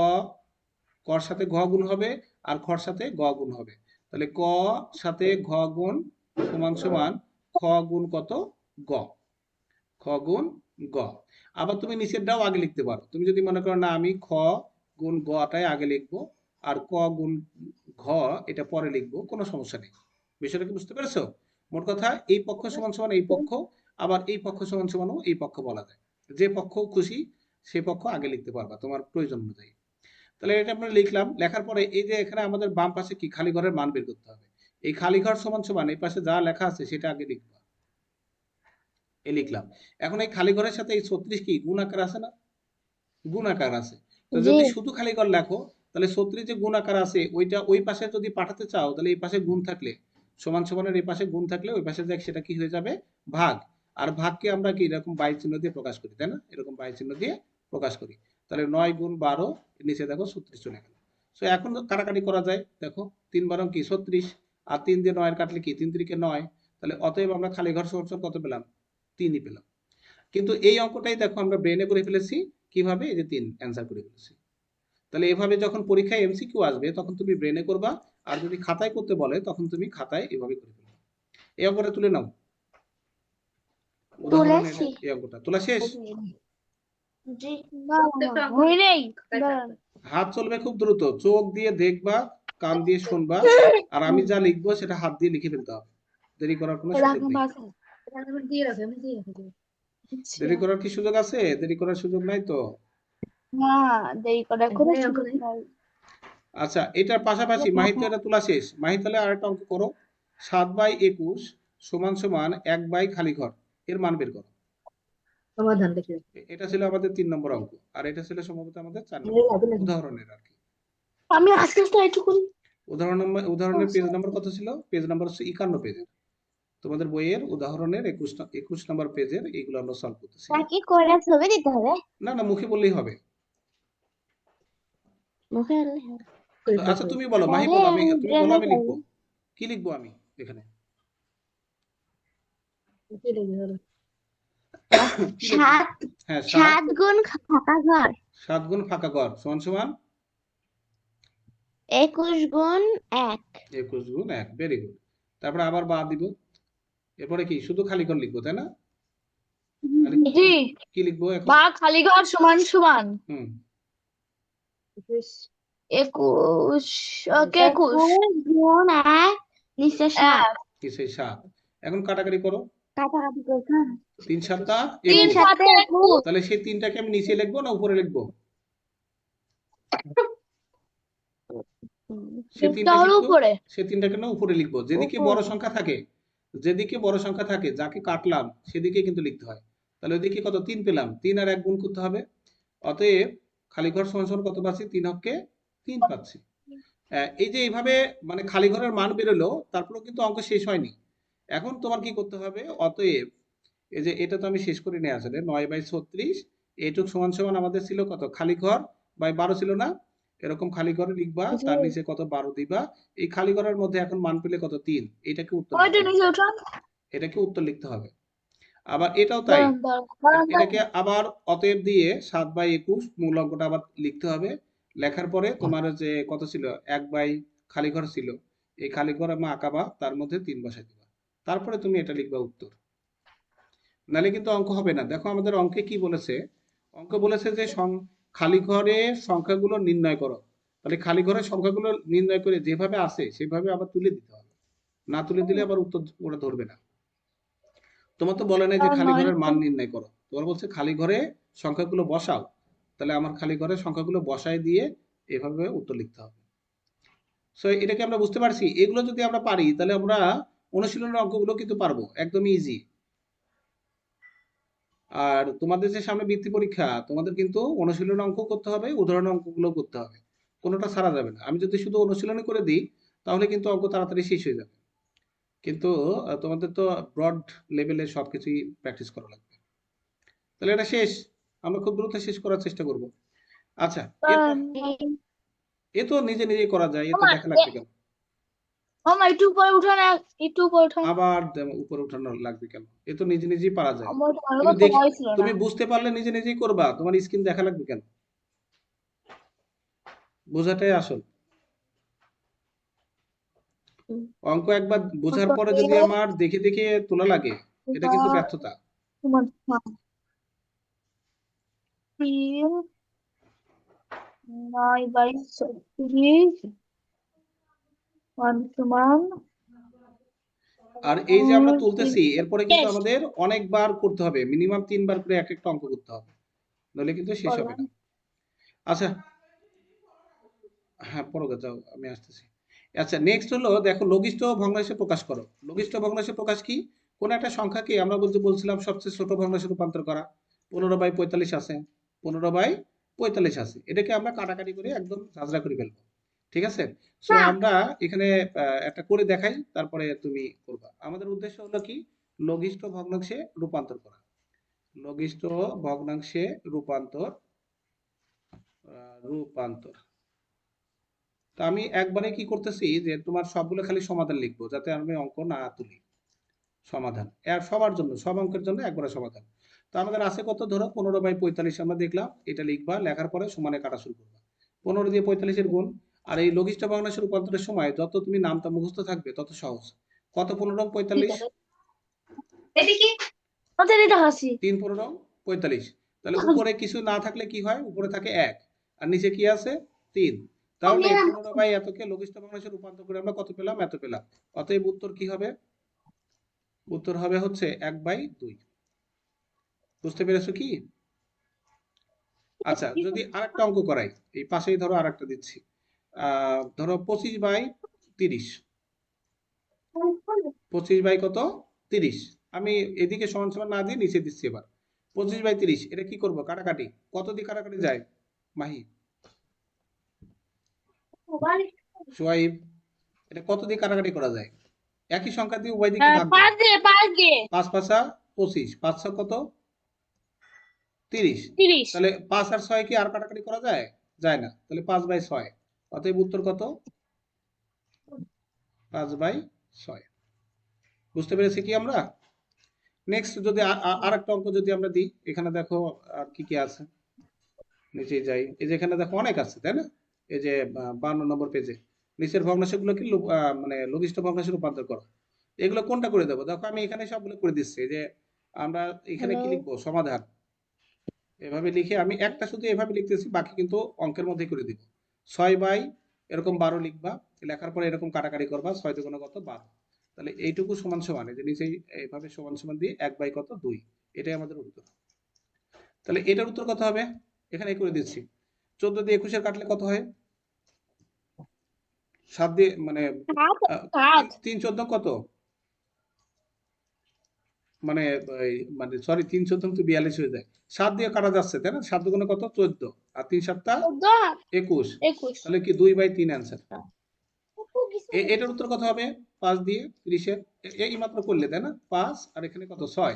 [SPEAKER 1] কর সাথে ঘ গুণ হবে আর খর সাথে গ গুণ হবে। তাহলে ক সাথে ঘ গুণ সমান সমান খ গুণ কত? গ। খ গুণ গ। আবার তুমি নিচেরটাও আগে লিখতে পারো। তুমি যদি মনে করো না আমি খ গুণ গটাই আগে লিখবো আর ক গুণ ঘ এটা পরে লিখবো, কোনো সমস্যা নেই। বিষয়টা কি বুঝতে পেরেছো? মোট কথা এই পক্ষ সমান সমান এই পক্ষ, আবার এই পক্ষ সমান সমানও এই পক্ষ বলা যায়। যে পক্ষ খুশি সে পক্ষ আগে লিখতে পারবা তোমার প্রয়োজন অনুযায়ী। তাহলে এটা আমরা লিখলাম, লেখার পরে এই যে এখানে আমাদের বাম পাশে কি খালি ঘরের মান বের করতে হবে। এই খালি ঘর সমান সমান এই পাশে যা লেখা আছে সেটা আগে লিখবা। এই লিখলাম। এখন এই খালি ঘরের সাথে এই 36 কি গুণ আকার আছে না? গুণ আকার আছে। তো
[SPEAKER 3] জি
[SPEAKER 1] যদি শুধু খালি ঘর লেখো তাহলে 36 যে গুণ আকার আছে ওইটা ওই পাশে যদি পাঠাতে চাও তাহলে এই পাশে গুণ থাকলে সমান সমানের এই পাশে গুণ থাকলে ওই পাশে দেখ সেটা কি হয়ে যাবে? ভাগ। আর ভাগকে আমরা কি এরকম বাই চিহ্ন দিয়ে প্রকাশ করি, তাই না? এরকম বাই চিহ্ন দিয়ে প্রকাশ করি। তাহলে 9 গুণ 12 নিচে দেখো 36 চলে গেল। সো এখন তো কাটাকাটি করা যায়। দেখো 3 12 কি 36 আর 3 দিয়ে 9 এর কাটলে কি 3 3 কে 9। তাহলে অতএব আমরা খালি ঘর সমান সমান কত পেলাম? 3ই পেলাম। কিন্তু এই অঙ্কটাই দেখো আমরা ব্রেনে করে ফেলেছি। কিভাবে? এই যে 3 অ্যান্সার করে ফেলেছি। তাহলে এভাবে যখন পরীক্ষায় এমসিকিউ আসবে তখন তুমি ব্রেনে করবা, আর যদি খাতায় করতে বলে তখন তুমি খাতায় এভাবে করে ফেলবে। এই অঙ্কটা তুলে নাও। উদাহরণের
[SPEAKER 3] তুলেছি
[SPEAKER 1] এই অঙ্কটা তোলা শেষ।
[SPEAKER 3] জি
[SPEAKER 2] হই নেই
[SPEAKER 1] হাত চলবে খুব দ্রুত, চোখ দিয়ে দেখবা, কান দিয়ে শুনবা, আর আমি যা লিখবো সেটা হাত দিয়ে লিখে ফেলতে হবে। দেরি করার কোনো সুযোগ নেই। দেরি করার কি সুযোগ আছে? দেরি করার সুযোগ নাই তো।
[SPEAKER 2] না দেরি করে করে সুযোগ নাই।
[SPEAKER 1] আচ্ছা, এটার পাশাপাশি মাহি তো এটা তোলা শেষ। মাহি তাহলে আরেকটা অঙ্ক করো। 7 বাই 21 সমান সমান 1 বাই খালি ঘর এর মান বের করো।
[SPEAKER 4] সমাধান দেখে
[SPEAKER 1] এটা ছিল আমাদের 3 নম্বর অঙ্ক, আর এটা ছিল সম্ভবত আমাদের 4 নম্বর উদাহরণের আর কি।
[SPEAKER 2] আমি আস্তে আস্তে একটু করি।
[SPEAKER 1] উদাহরণের পেজ নাম্বার কত ছিল? পেজ নাম্বার হচ্ছে 51 পেজের। তোমাদের বইয়ের উদাহরণের 21 নম্বর পেজের এইগুলো আমরা সলভ করতেছি।
[SPEAKER 3] নাকি করে ছবি দিতে হবে
[SPEAKER 1] না না, মুখে বললেই হবে।
[SPEAKER 3] মুখে
[SPEAKER 1] আচ্ছা তুমি বলো, মাহি বলো, তুমি বলো, আমি লিখবো। কি লিখবো আমি এখানে?
[SPEAKER 4] কি লিখবি বলো?
[SPEAKER 1] কি লিখবো?
[SPEAKER 3] 7
[SPEAKER 1] হ্যাঁ,
[SPEAKER 3] 7 গুণ ফাঁকা ঘর
[SPEAKER 1] 7 গুণ ফাঁকা ঘর সমান সমান
[SPEAKER 3] 21 গুণ 1
[SPEAKER 1] 21 গুণ 1। Very good. তারপরে আবার বা দিব। এরপরে কি শুধু খালি ঘর লিখবো, তাই না? তাহলে
[SPEAKER 2] জি
[SPEAKER 1] কি লিখবো এখন?
[SPEAKER 2] বা খালি ঘর সমান সমান
[SPEAKER 1] হুম
[SPEAKER 4] 21
[SPEAKER 2] 21 ওকে 21
[SPEAKER 3] 21 গুণ 1 নিচে 7
[SPEAKER 1] কি সেই 7। এখন কাটাকাটি করো।
[SPEAKER 3] কাটাকাটি করতে
[SPEAKER 1] 3 7
[SPEAKER 2] তিন
[SPEAKER 1] 21।
[SPEAKER 2] সাথে 21
[SPEAKER 1] তাহলে সেই 3টাকে আমি নিচে লিখবো না উপরে লিখবো? সেই 3টা
[SPEAKER 2] তাহলে
[SPEAKER 1] কিন্তু
[SPEAKER 2] উপরে
[SPEAKER 1] সেই 3টাকে না উপরে লিখবো। যেদিকে বড় সংখ্যা থাকে, যেদিকে বড় সংখ্যা থাকে, যাকে কাটলাম সেদিকে কিন্তু লিখতে হয়। তাহলে ওইদিকে কত 3 পেলাম, 3 আর 1 গুণ করতে হবে। অতএব খালি ঘর সমান সমান কত পাচ্ছি? 3 অক্ষে 3 পাচ্ছি। এই যে এইভাবে মানে খালি ঘরের মান বেরোলো, তারপরেও কিন্তু অঙ্ক শেষ হয়নি। এখন তোমার কি করতে হবে? অতএব এই যে এটা তো আমি শেষ করে নিয়ে আসলে 9/36 এইটুক সমান সমান আমাদের ছিল কত? খালি ঘর বাই 12 ছিল না? এরকম খালি ঘরে লিখবা, তার নিচে কত 12 দিবা। এই খালি ঘরের মধ্যে এখন মান পেলে কত? 3। এটাকে উত্তর
[SPEAKER 2] ওইটা
[SPEAKER 1] লিখতে হবে।
[SPEAKER 2] নিচে উঠান
[SPEAKER 1] এটাকে উত্তর লিখতে হবে। আবার এটাও তাই।
[SPEAKER 2] দাঁড়ান দাঁড়ান
[SPEAKER 1] এটাকে আবার অতএব দিয়ে 7/21 মূল অঙ্কটা আবার লিখতে হবে। লেখার পরে তোমার যে কত ছিল? 1 খালি ঘর ছিল, এই খালি ঘর আমি আঁকাবা, তার মধ্যে 3 বসাই দিবা। তারপরে তুমি এটা লিখবা উত্তর। নাহলে কিন্তু অঙ্ক হবে না। দেখো আমাদের অঙ্কে কি বলেছে? অঙ্ক বলেছে যে খালি ঘরের সংখ্যাগুলো নির্ণয় করো। তাহলে খালি ঘরের সংখ্যাগুলো নির্ণয় করে যেভাবে আসে সেভাবে আবার তুলে দিতে হবে। না তুলে দিলে আবার উত্তর ওরা ধরবে না। তোমার তো বলে নাই যে খালি ঘরের মান নির্ণয় করো, তোমার বলছে খালি ঘরে সংখ্যাগুলো বসাও। তাহলে আমার খালি ঘরের সংখ্যাগুলো বসায় দিয়ে এভাবে উত্তর লিখতে হবে। সো এটাকে আমরা বুঝতে পারছি। এগুলো যদি আমরা পারি তাহলে আমরা অনুশীলনের অঙ্কগুলো কিন্তু পারবো, একদমই ইজি। আর তোমাদের যে সামনে বৃত্তি পরীক্ষা, তোমাদের কিন্তু অনুশীলন অঙ্ক করতে হবে, উদাহরণ অঙ্কগুলো করতে হবে। কোনোটা ছাড়া যাবে না। আমি যদি শুধু অনুশীলনী করে দিই তাহলে কিন্তু অঙ্ক তাড়াতাড়ি শেষ হয়ে যাবে। কিন্তু তোমাদের তো ব্রড লেভেলে সবকিছুই প্র্যাকটিস করা লাগবে। তাহলে এটা শেষ। আমরা খুব দ্রুত শেষ করার চেষ্টা করব। আচ্ছা, এরপর এ তো নিজে নিজেই করা যায়, এ তো দেখা লাগবে কেন?
[SPEAKER 2] মামা একটু উপরে উঠান একটু উপরে উঠান
[SPEAKER 1] আবার উপরে উঠানো লাগবে কেন? এ তো নিজে নিজেই পারা যায়।
[SPEAKER 2] আমার তো ভালো
[SPEAKER 1] তুমি
[SPEAKER 2] কথা
[SPEAKER 1] দেখে
[SPEAKER 2] হয়েছিল না
[SPEAKER 1] তুমি বুঝতে পারলে নিজে নিজেই করবা, তোমার স্ক্রিন দেখা লাগবে কেন? বোঝাটাই আসল। অঙ্ক একবার বোঝার পরে যদি আমার দেখে দেখে তোলা লাগে, এটা কিন্তু ব্যর্থতা।
[SPEAKER 2] তিন 9/36 সমান
[SPEAKER 1] আর এই যে আমরা তুলতেছি, এরপরে কিন্তু আমাদের অনেকবার করতে হবে, মিনিমাম 3বার করে এক একটা অঙ্ক করতে হবে, নইলে কিন্তু শেষ হবে না। আচ্ছা, হ্যাঁ পড়ো যাও, আমি আসতেছি। আচ্ছা, নেক্সট হলো দেখো, লঘিষ্ঠ ভগ্নাংশে প্রকাশ করো। লঘিষ্ঠ ভগ্নাংশে প্রকাশ কি? কোন একটা সংখ্যাকে আমরা বলছিলাম সবচেয়ে ছোট ভগ্নাংশে রূপান্তর করা। 15/45 আছে, 15/45 আছে, এটাকে আমরা কাটাকাটি করে একদম ঝাঁঝরা করে ফেলবো। ঠিক আছে? সো আমরা এখানে একটা করে দেখাই, তারপরে তুমি করবা। আমাদের উদ্দেশ্য হলো কি? লঘিষ্ঠ ভগ্নাংশে রূপান্তর করা। লঘিষ্ঠ ভগ্নাংশে রূপান্তর। রূপান্তর তো আমি একবারে কি করতেছি যে তোমার সবগুলো খালি সমাধান লিখবো, যাতে আমি অঙ্ক না তুলি। সমাধান এর সবার জন্য, সব অঙ্কের জন্য একবারে সমাধান। তো আমাদের আছে কত? ধরো 15/45 আমরা দেখলাম, এটা লিখবা, লেখার পরে সমানে কাটা শুরু করবা। 15 দিয়ে 45-এর গুণ। আর এই লঘিষ্ঠ ভগ্নাংশে রূপান্তরের সময় যত তুমি নামটা মুখস্থ থাকবে তত সহজ। কত 15/45?
[SPEAKER 2] এদিকে ওদের এটা হাসি
[SPEAKER 1] 3 15/45। তাহলে উপরে কিছু না থাকলে কি হয়? উপরে থাকে 1, আর নিচে কি আছে? 3। তাহলে 15/এতকে লঘিষ্ঠ ভগ্নাংশে রূপান্তর করে আমরা কত পেলাম? এত পেলাম। অতএব উত্তর কি হবে? উত্তর হবে হচ্ছে 1/2। বুঝতে পেরেছো কি? আচ্ছা, যদি আরেকটা অঙ্ক করাই, এই পাশেই ধরো আরেকটা দিচ্ছি। ধরো 25/30। 25 কত? 30। আমি এদিকে সমান সমান না দিয়ে নিচে দিচ্ছি এবার। 25/30 এটা কি করব? কাটাকাটি। কত দিয়ে কাটাকাটি যায় মাহি? সোয়াইব, এটা কত দিয়ে কাটাকাটি করা যায়? একই সংখ্যা দিয়ে উভয় দিকে ভাগ দাও।
[SPEAKER 2] 5 দিয়ে
[SPEAKER 1] 5 5 25, 5 কত? 30।
[SPEAKER 2] 30
[SPEAKER 1] তাহলে 5 আর 6 কি আর কাটাকাটি করা যায়? যায় না, তাহলে 5/6। অতএব উত্তর কত? 5/6। বুঝতে পেরেছি কি আমরা? নেক্সট যদি আরেকটা অঙ্ক যদি আমরা দিই, এখানে দেখো আর কি কি আছে, নিচে যাই, এই যে এখানে দেখো অনেক আছে তাই না? এই যে 52 নম্বর পেজে নিচের ভগ্নাংশগুলোকে মানে লঘিষ্ঠ ভগ্নাংশে রূপান্তর করো। এগুলো কোনটা করে দেবো? দেখো আমি এখানে সবগুলো করে দিচ্ছি। এই যে আমরা এখানে কি লিখবো? সমাধান। এভাবে লিখে আমি একটা শুধু এভাবে লিখতেছি, বাকি কিন্তু অঙ্কের মধ্যে করে দিব। 6 এরকম 12 লিখবা, লেখার পরে এরকম কাটাকাটি করবা, 6 দুগুণে কত? 12। তাহলে এইটুকু সমান সমান, এই যে নিচে এইভাবে সমান সমান দিয়ে 1 কত? 2। এটাই আমাদের উত্তর। তাহলে এটার উত্তর কত হবে? এখানে করে দিচ্ছি। 14 দিয়ে 21 কাটলে কত হয়? 7 দিয়ে মানে 3 14 কত? মানে মানে সরি 3 14 তো 42 হয়ে যায়। 7 দিয়ে কাটা যাচ্ছে তাই না? 7 দুগুণে কত? 14। আর 3 7 21।
[SPEAKER 2] 21।
[SPEAKER 1] তাহলে কি 2/3 অ্যান্সার। এটার উত্তর কত হবে? 5 দিয়ে 30 এর এই মাত্র করলে তাই না? 5 আর এখানে কত? 6।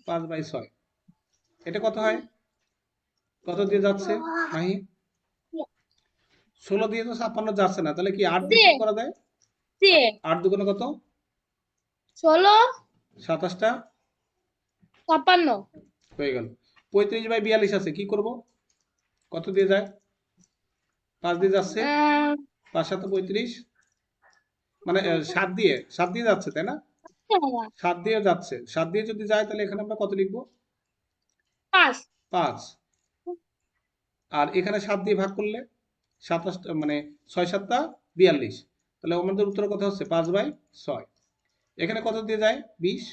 [SPEAKER 1] 5/6। এটা কত হয়? কত দিয়ে যাচ্ছে মাহি? 16 দিয়ে তো 56 যাচ্ছে না, তাহলে কি 8 দিয়ে শুরু করা যায়? 8 দুগুণে কত?
[SPEAKER 2] 16
[SPEAKER 1] 27টা
[SPEAKER 2] 56
[SPEAKER 1] হয়ে গেল। 35/42 আছে, কি করব? কত দিয়ে যায়? 5 দিয়ে যাচ্ছে, 5 7 35, মানে 7 দিয়ে যাচ্ছে তাই না? 7 দিয়ে যাচ্ছে, 7 দিয়ে যদি যায় তাহলে এখানে আমরা কত লিখবো?
[SPEAKER 2] 5
[SPEAKER 1] 5। আর এখানে 7 দিয়ে ভাগ করলে 27 মানে 6 7 42। তাহলে আমাদের উত্তর কত হচ্ছে? 5/6। এখানে কত দিয়ে যায়? 20।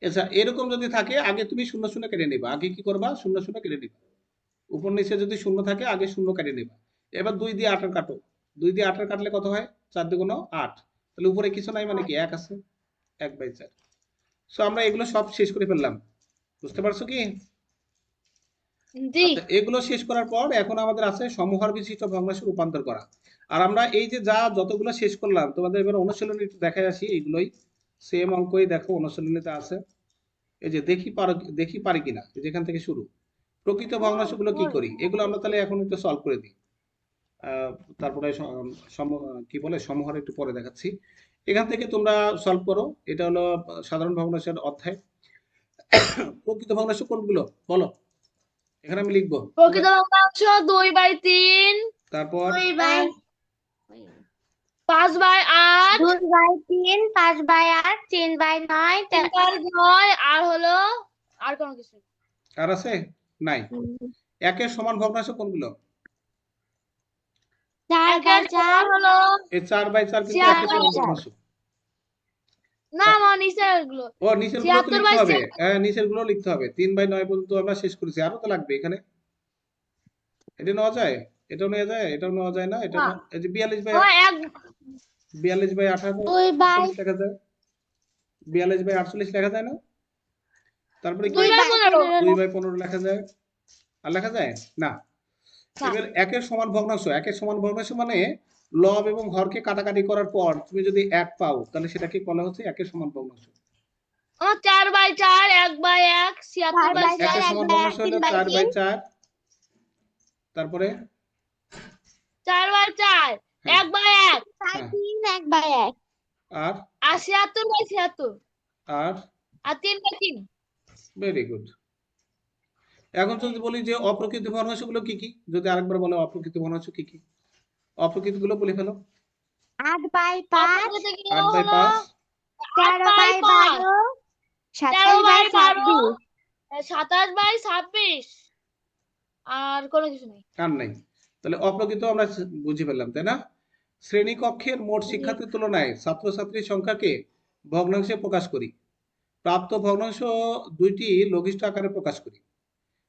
[SPEAKER 1] আচ্ছা, এরকম যদি থাকে আগে তুমি শূন্য শূন্য কেটে নিবা। আগে কি করবা? শূন্য শূন্য কেটে নিবা। উপর নিচে যদি শূন্য থাকে আগে শূন্য কেটে নিবা। এবার 2 দিয়ে 8 কাটো। 2 দিয়ে 8 কাটলে কত হয়? 4 দুগুণ 8। তাহলে উপরে কিছু নাই মানে কি 1 আছে। 1/4। সো আমরা এগুলো সব শেষ করে ফেললাম। বুঝতে পারছো কি?
[SPEAKER 2] জি।
[SPEAKER 1] আচ্ছা, এগুলো শেষ করার পর এখন আমাদের আছে সমহর বিশিষ্ট ভগ্নাংশে রূপান্তর করা। আর আমরা এই যে যতগুলো শেষ করলাম, তোমাদের এবার অনুশীলনী একটু দেখাই আসি। এইগুলোই সেম অঙ্কই দেখো অনুশীলনীতে আছে। এই যে দেখি পারি কিনা, যেখান থেকে শুরু। প্রকৃত ভগ্নাংশগুলো কি করি, এগুলো আমরা তাহলে এখন একটু সলভ করে দিই। তারপরে কি বলে সমহর একটু পরে দেখাচ্ছি। এখান থেকে তোমরা সলভ করো। এটা হলো সাধারণ ভগ্নাংশের অধ্যায়। প্রকৃত ভগ্নাংশ কোনগুলো বলো? এখানে আমি লিখবো।
[SPEAKER 2] প্রকৃত ভগ্নাংশ 2/3,
[SPEAKER 1] তারপর
[SPEAKER 2] 5/8,
[SPEAKER 3] 2/3, 5/8, 3/9,
[SPEAKER 2] 3/9, আর হলো আর কোনো কিছু না।
[SPEAKER 1] আর আছে? নাই। একের সমান ভগ্নাংশ কোনগুলো?
[SPEAKER 3] 4/4,
[SPEAKER 2] হলো
[SPEAKER 1] এই 4/4 কিন্তু একের সমান
[SPEAKER 2] 4/4
[SPEAKER 1] ভগ্নাংশ।
[SPEAKER 2] না মা নিচের গুলো
[SPEAKER 1] ও নিচের গুলো তো লিখতে
[SPEAKER 2] 76/6
[SPEAKER 1] হবে। হ্যাঁ, নিচের গুলো লিখতে হবে। 3/9 পর্যন্ত আমরা শেষ করেছি, আরো তো লাগবে এখানে। এটা নেওয়া যায়, এটাও নেওয়া যায়, এটাও নেওয়া যায় না, এটা
[SPEAKER 2] না।
[SPEAKER 1] এই যে 42
[SPEAKER 2] ও
[SPEAKER 1] বাই
[SPEAKER 2] এক
[SPEAKER 1] 18
[SPEAKER 3] 2/8
[SPEAKER 1] লেখা যায়। 42/48 লেখা যায় না? তারপরে কি
[SPEAKER 2] 2/15
[SPEAKER 1] 2/15 লেখা যায়। আর লেখা যায় না। এবার একের সমান ভগ্নাংশ, একের সমান ভগ্নাংশ মানে লব এবং হরকে কাটাকাটি করার পর তুমি যদি 1 পাও, তাহলে সেটাকে বলা হচ্ছে একের সমান ভগ্নাংশ।
[SPEAKER 2] 4/4, 1/1, 76/6,
[SPEAKER 1] একের সমান ভগ্নাংশ হলো 4/4। তারপরে
[SPEAKER 2] 4/4,
[SPEAKER 1] হ্যাঁ
[SPEAKER 2] 1/1,
[SPEAKER 1] হ্যাঁ
[SPEAKER 3] 1/1,
[SPEAKER 1] আর
[SPEAKER 2] আর 76/76,
[SPEAKER 1] আর
[SPEAKER 2] আর 3/3।
[SPEAKER 1] Very good. এখন যদি বলি যে অপ্রকৃত ভগ্নাংশগুলো কি কি, যদি আরেকবার বলো অপ্রকৃত ভগ্নাংশ কি কি? অপ্রকৃত গুলো বলে ফেলো।
[SPEAKER 3] 8/5,
[SPEAKER 2] অপ্রকৃত গুলো
[SPEAKER 1] 8/5,
[SPEAKER 3] 13/12, 27/26,
[SPEAKER 2] 27/26, আর কোনো কিছু নেই।
[SPEAKER 1] আর নাই। তাহলে অপ্রকৃত আমরা বুঝে ফেললাম তাই না? শ্রেণীকক্ষের মোট শিক্ষার্থীর তুলনায় ছাত্রছাত্রীর সংখ্যাকে ভগ্নাংশে প্রকাশ করি। প্রাপ্ত ভগ্নাংশ দুইটি লঘিষ্ঠ আকারে প্রকাশ করি।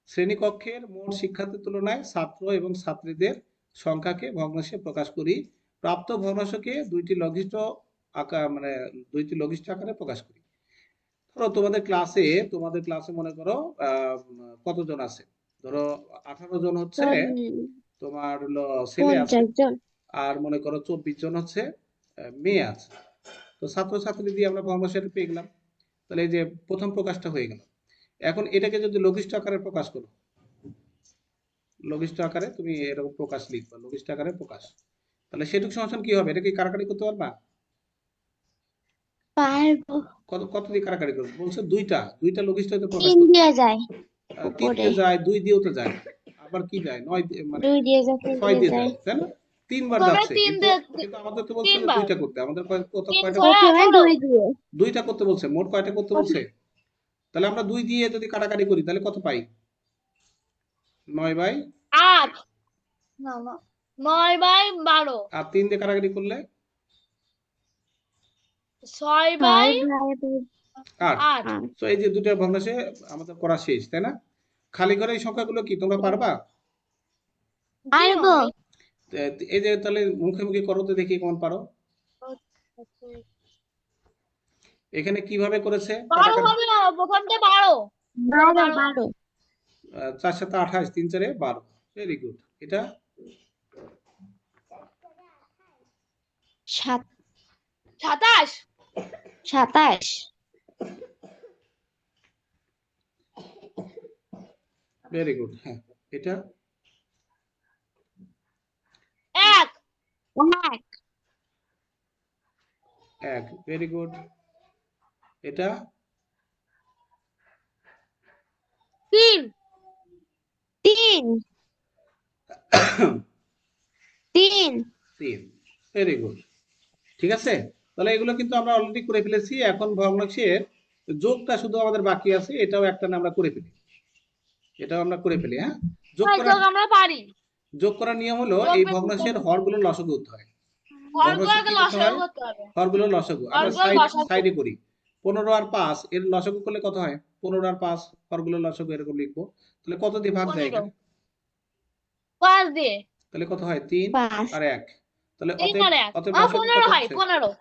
[SPEAKER 1] শ্রেণীকক্ষের মোট শিক্ষার্থীর তুলনায় ছাত্র এবং ছাত্রীদের সংখ্যাকে ভগ্নাংশে প্রকাশ করি। প্রাপ্ত ভগ্নাংশকে দুইটি লঘিষ্ঠ আকারে প্রকাশ করি। ধরো তোমাদের ক্লাসে মনে করো কতজন আছে? ধরো 18 জন হচ্ছে তোমার হলো ছেলে আছে,
[SPEAKER 3] 50 জন।
[SPEAKER 1] আর মনে করো 24 জন হচ্ছে মেয়ে আছে। তো ছাত্রছাত্রী দিয়ে আমরা ভগ্নাংশটা পেয়ে গেলাম। তাহলে এই যে প্রথম প্রকাশটা হয়ে গেল। এখন এটাকে যদি লঘিষ্ঠ আকারে প্রকাশ করো, লঘিষ্ঠ আকারে তুমি এরকম প্রকাশ লিখবা, লঘিষ্ঠ আকারে প্রকাশ। তাহলে সেটুক সমাধান কি হবে? এটা কি কারাকারি করতে পারবা?
[SPEAKER 3] পারবো।
[SPEAKER 1] কত দিয়ে কারাকারি করবে বলছে? দুইটা লঘিষ্ঠ হতে প্রকাশ
[SPEAKER 3] 3
[SPEAKER 1] করতে।
[SPEAKER 3] দিয়ে যায়
[SPEAKER 1] 3
[SPEAKER 3] উপরে,
[SPEAKER 1] দিয়ে যায়, 2 দিয়েও তো যায়, আবার কি যায় 9 দিয়ে, মানে
[SPEAKER 3] 2 দিয়ে যায়, 3
[SPEAKER 1] 6
[SPEAKER 3] দিয়ে
[SPEAKER 1] দিয়ে
[SPEAKER 3] যায়।
[SPEAKER 1] যায়, তাই না? 3 বার
[SPEAKER 2] তোমরা
[SPEAKER 1] যাচ্ছে,
[SPEAKER 2] তিন
[SPEAKER 1] কিন্তু
[SPEAKER 2] দিয়ে
[SPEAKER 1] কিন্তু আমাদের তো বলছে যে
[SPEAKER 2] 3 বার,
[SPEAKER 1] দুইটা করতে। আমাদের
[SPEAKER 2] তিন
[SPEAKER 1] কয়টা?
[SPEAKER 2] ছয়
[SPEAKER 3] প্রথমে
[SPEAKER 2] 18।
[SPEAKER 3] 2 দিয়ে।
[SPEAKER 1] দুইটা করতে বলছে, মোট কয়টা করতে বলছে? তাহলে আমরা 2 দিয়ে যদি কাটাকাটি করি তাহলে কত পাই? 9 বাই,
[SPEAKER 2] 8 না না 9 বাই 12,
[SPEAKER 1] আর 3 দিয়ে কাটাকাটি করলে
[SPEAKER 2] 6 বাই
[SPEAKER 1] 8।
[SPEAKER 2] 8।
[SPEAKER 1] তো এই যে দুটো ভগ্নাংশে আমাদের করা শেষ, তাই না? খালি ঘরে এই সংখ্যাগুলো কি তোমরা পারবা?
[SPEAKER 2] জি
[SPEAKER 3] পারবো।
[SPEAKER 2] মামা।
[SPEAKER 1] এই যে তাহলে মুখে মুখে করো তো দেখি কেমন পারো। এখানে কিভাবে করেছে
[SPEAKER 2] 12
[SPEAKER 1] কাটাকাটি?
[SPEAKER 2] হবে মামা, প্রথমটা 12।
[SPEAKER 3] 12
[SPEAKER 1] 4 7 28, 3 4 12। Very good. এটা
[SPEAKER 2] 27।
[SPEAKER 3] 27
[SPEAKER 1] ভেরি গুড। হ্যাঁ, এটা
[SPEAKER 2] 1
[SPEAKER 1] 1। Very good. এটা
[SPEAKER 2] 3
[SPEAKER 3] 3 3
[SPEAKER 1] 3। Very good. ঠিক আছে, তাহলে এগুলো কিন্তু আমরা অলরেডি করে ফেলেছি। এখন ভগ্নাংশের যোগটা শুধু আমাদের বাকি আছে, এটাও একটা না আমরা করে ফেলি, এটাও আমরা করে ফেলি। হ্যাঁ, যোগ
[SPEAKER 2] হয়,
[SPEAKER 1] করা,
[SPEAKER 2] যোগ আমরা পারি।
[SPEAKER 1] যোগ করার নিয়ম হলো
[SPEAKER 2] যোগ
[SPEAKER 1] এই
[SPEAKER 2] বের করতে
[SPEAKER 1] ভগ্নাংশের
[SPEAKER 2] হবে।
[SPEAKER 1] হরগুলো লসাগু করতে হয়।
[SPEAKER 2] হরগুলো
[SPEAKER 1] ভগ্নাংশের
[SPEAKER 2] আগে
[SPEAKER 1] কি করতে
[SPEAKER 2] লসাগু
[SPEAKER 1] হয়?
[SPEAKER 2] করতে হবে।
[SPEAKER 1] হরগুলো লসাগু। আমরা
[SPEAKER 2] হরগুলো লসাগু।
[SPEAKER 1] সাইডে করি। 15 আর 5 এর লসাগু করলে কত হয়? 15 আর 5 হরগুলো লসাগু এরকম লিখবো। তাহলে কত দিয়ে ভাগ যায়
[SPEAKER 2] 15
[SPEAKER 1] এখানে?
[SPEAKER 2] 5 দিয়ে।
[SPEAKER 1] তাহলে কত হয়? 3
[SPEAKER 3] 5
[SPEAKER 1] আর 1। তাহলে
[SPEAKER 2] 3 আর 1
[SPEAKER 1] অতএব লসাগু
[SPEAKER 2] 15
[SPEAKER 1] কত
[SPEAKER 2] হয়,
[SPEAKER 1] হচ্ছে?
[SPEAKER 2] 15।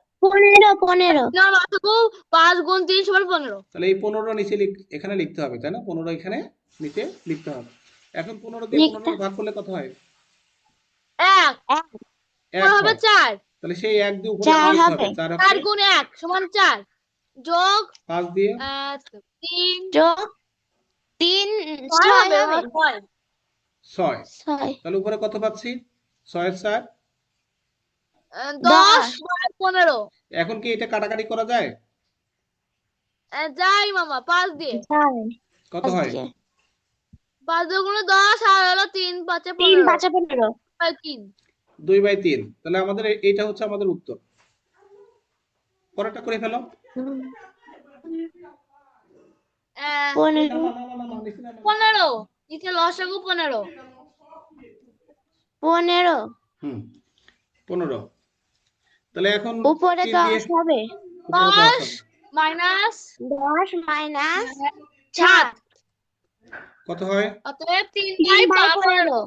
[SPEAKER 3] 15
[SPEAKER 2] না, লসাগু 5 গুণ 3 সমান 15।
[SPEAKER 1] তাহলে এই 15 নিচে এখানে লিখতে হবে, তাই না? 15 এখানে নিচে লিখতে হবে। এখন 15 দিয়ে
[SPEAKER 3] লিখতে
[SPEAKER 1] 15 ভাগ করলে কত হয়?
[SPEAKER 2] 1
[SPEAKER 3] 1
[SPEAKER 1] 1
[SPEAKER 2] হবে
[SPEAKER 1] হয়।
[SPEAKER 2] 4।
[SPEAKER 1] তাহলে সেই 1 দিয়ে উপরে
[SPEAKER 3] 4
[SPEAKER 1] লিখতে হবে।
[SPEAKER 3] হবে।
[SPEAKER 1] 4
[SPEAKER 2] 4
[SPEAKER 1] হচ্ছে
[SPEAKER 2] গুণ 1 সমান 4, যোগ
[SPEAKER 1] 5 দিয়ে
[SPEAKER 2] 3
[SPEAKER 3] যোগ 3
[SPEAKER 2] 6
[SPEAKER 3] 6
[SPEAKER 2] হবে
[SPEAKER 3] হবে।
[SPEAKER 1] 6।
[SPEAKER 3] 6
[SPEAKER 1] তাহলে উপরে কত পাচ্ছি? 6 এর 4।
[SPEAKER 2] 10 বাই 15।
[SPEAKER 1] এখন কি এটা কাটাকাটি করা যায়?
[SPEAKER 2] যাই মামা 5 দিয়ে।
[SPEAKER 3] যায়
[SPEAKER 1] কত
[SPEAKER 3] 5
[SPEAKER 1] হয়?
[SPEAKER 3] দিয়ে।
[SPEAKER 2] 5 দুগুণে 10 আর হলো 3 5 এ
[SPEAKER 3] 3
[SPEAKER 2] 15
[SPEAKER 3] 5 15
[SPEAKER 2] বাই 3।
[SPEAKER 1] 2/3। তাহলে আমাদের এইটা হচ্ছে আমাদের উত্তর। পরেরটা করে ফেলো।
[SPEAKER 3] 15
[SPEAKER 2] 15 নিচে লসাগু 15।
[SPEAKER 3] 15
[SPEAKER 1] হুম, 15। তাহলে এখন
[SPEAKER 3] উপরে
[SPEAKER 1] 3 দিয়ে
[SPEAKER 3] 10 হবে।
[SPEAKER 1] উপরে 10
[SPEAKER 2] 10
[SPEAKER 1] হবে।
[SPEAKER 2] মাইনাস
[SPEAKER 3] 10 মাইনাস
[SPEAKER 2] 7
[SPEAKER 1] কত হয়?
[SPEAKER 2] অতএব 3
[SPEAKER 3] 3
[SPEAKER 2] বাই
[SPEAKER 3] বাই
[SPEAKER 2] 15।
[SPEAKER 3] 15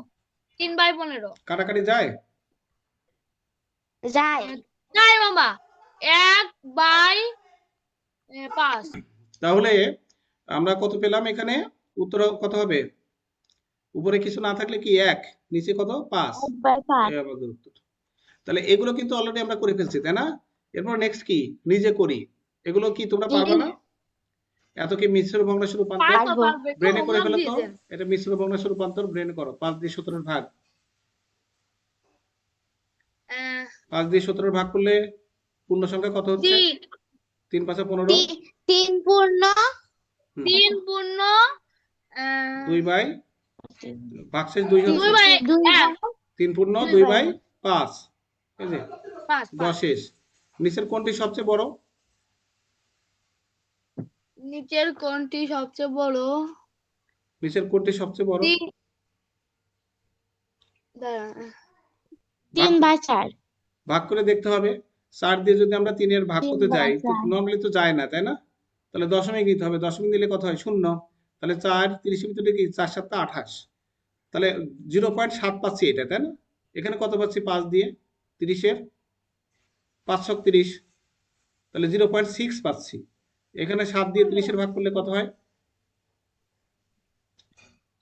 [SPEAKER 2] 3 বাই 15
[SPEAKER 1] কাটাকাটি যায়?
[SPEAKER 3] যায়।
[SPEAKER 2] যাই মামা 1 বাই 5।
[SPEAKER 1] তাহলে আমরা কত পেলাম এখানে? উত্তর কত হবে? উপরে কিছু না থাকলে কি 1, নিচে কত? 5।
[SPEAKER 3] 1 বাই 5
[SPEAKER 1] এই আমাদের উত্তর। তাহলে এগুলো কিন্তু অলরেডি আমরা করে ফেলছি, তাই না? এরপর নেক্সট কি? নিজে করি। এগুলো কি তোমরা পারবে না? এত কি মিশ্র ভগ্নাংশ রূপান্তর?
[SPEAKER 2] পারবো
[SPEAKER 3] পারবো।
[SPEAKER 2] পারবো, একটু
[SPEAKER 1] ব্রেনে করে
[SPEAKER 2] হোমওয়ার্ক
[SPEAKER 1] ফেলো তো।
[SPEAKER 2] দিয়েছেন।
[SPEAKER 1] এটা মিশ্র ভগ্নাংশ রূপান্তর ব্রেনে করো। 5 দিয়ে 17 এর ভাগ। 5 দিয়ে 17 ভাগ করলে পূর্ণ সংখ্যা কত হচ্ছে? 3 5 15।
[SPEAKER 3] 3 পূর্ণ
[SPEAKER 2] 3 পূর্ণ
[SPEAKER 1] 2 বাই ভাগশেষ 2
[SPEAKER 2] 2
[SPEAKER 1] হচ্ছে।
[SPEAKER 2] বাই
[SPEAKER 3] 2
[SPEAKER 2] 1
[SPEAKER 1] 3 পূর্ণ
[SPEAKER 3] 2
[SPEAKER 1] 2
[SPEAKER 3] বাই
[SPEAKER 1] বাই 5। এই যে
[SPEAKER 2] 5
[SPEAKER 1] 10 নিচের কোনটি সবচেয়ে বড়?
[SPEAKER 2] নিচের কোনটি সবচেয়ে বড়?
[SPEAKER 1] নিচের কোনটি সবচেয়ে বড়?
[SPEAKER 2] 3 দাঁড়া
[SPEAKER 3] 3 বাই 4
[SPEAKER 1] ভাগ করে দেখতে হবে। 4 দিয়ে যদি আমরা 3 এর ভাগ
[SPEAKER 3] 3
[SPEAKER 1] করতে
[SPEAKER 3] বাই
[SPEAKER 1] যাই, তো
[SPEAKER 3] 4
[SPEAKER 1] নরমালি তো যায় না, তাই না? তাহলে দশমিক নিতে হবে। দশমিক নিলে কত হয়? 0। তাহলে 4 30 এর ভিতরে কি 4 7 28। তাহলে 0.7 পাচ্ছি এটা, তাই না? এখানে কত পাচ্ছি? 5 দিয়ে 30 এর 5 ছক 30। তাহলে 0.6 পাচ্ছি। এখানে 7 দিয়ে 30 এর ভাগ করলে কত হয়?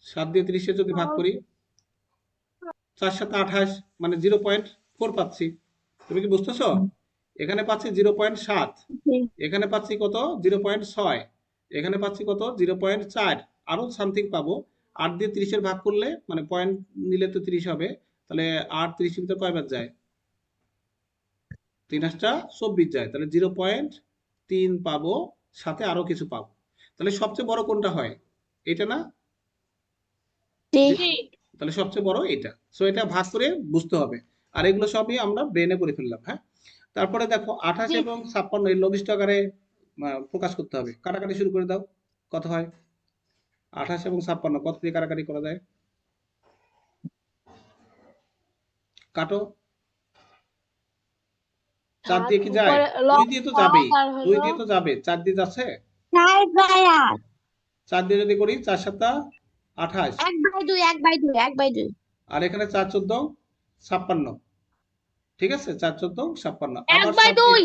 [SPEAKER 1] 7 দিয়ে 30 এর যদি ভাগ করি 4 7 28, মানে 0.4 পাচ্ছি। তুমি কি বুঝতেছো? এখানে পাচ্ছি 0.7, এখানে পাচ্ছি কত? 0.6, এখানে পাচ্ছি কত? 0.4, আরো সামথিং পাবো। 8 দিয়ে 30 এর ভাগ করলে মানে পয়েন্ট নিলে তো 30 হবে, তাহলে 8 30 এর ভিতর কয়বার যায়? 3 8টা 24 যায়, তাহলে 0.3 পাবো, সাথে আরো কিছু পাবো। তাহলে সবচেয়ে বড় কোনটা হয়? এটা না?
[SPEAKER 3] জি
[SPEAKER 2] জি
[SPEAKER 1] তাহলে সবচেয়ে বড় এটা। সো এটা ভাগ করে বুঝতে হবে। আর এগুলো সবই আমরা ব্রেনে করে ফেললাম, হ্যাঁ। তারপরে দেখো 28
[SPEAKER 2] জি
[SPEAKER 1] এবং 56 এর লঘিষ্ঠ আকারে প্রকাশ করতে হবে। কাটাকাটি শুরু করে দাও, কত হয়? 28 এবং 56 কত দিয়ে কাটাকাটি করা যায়? কাটো। 4 দিয়ে কি যায়?
[SPEAKER 2] উপরে
[SPEAKER 1] 2 দিয়ে তো যাবেই, 2
[SPEAKER 2] হলো
[SPEAKER 1] দিয়ে তো যাবে, 4 দিয়ে যাচ্ছে।
[SPEAKER 3] 4/8
[SPEAKER 1] 4 দিয়ে যদি করি 4 7 28,
[SPEAKER 3] 1/2 1/2 1/2
[SPEAKER 1] আর এখানে 4 14 56, ঠিক আছে, 4 14 56।
[SPEAKER 2] এক
[SPEAKER 1] আবার
[SPEAKER 2] বাই
[SPEAKER 1] 7 দিয়ে,
[SPEAKER 2] দুই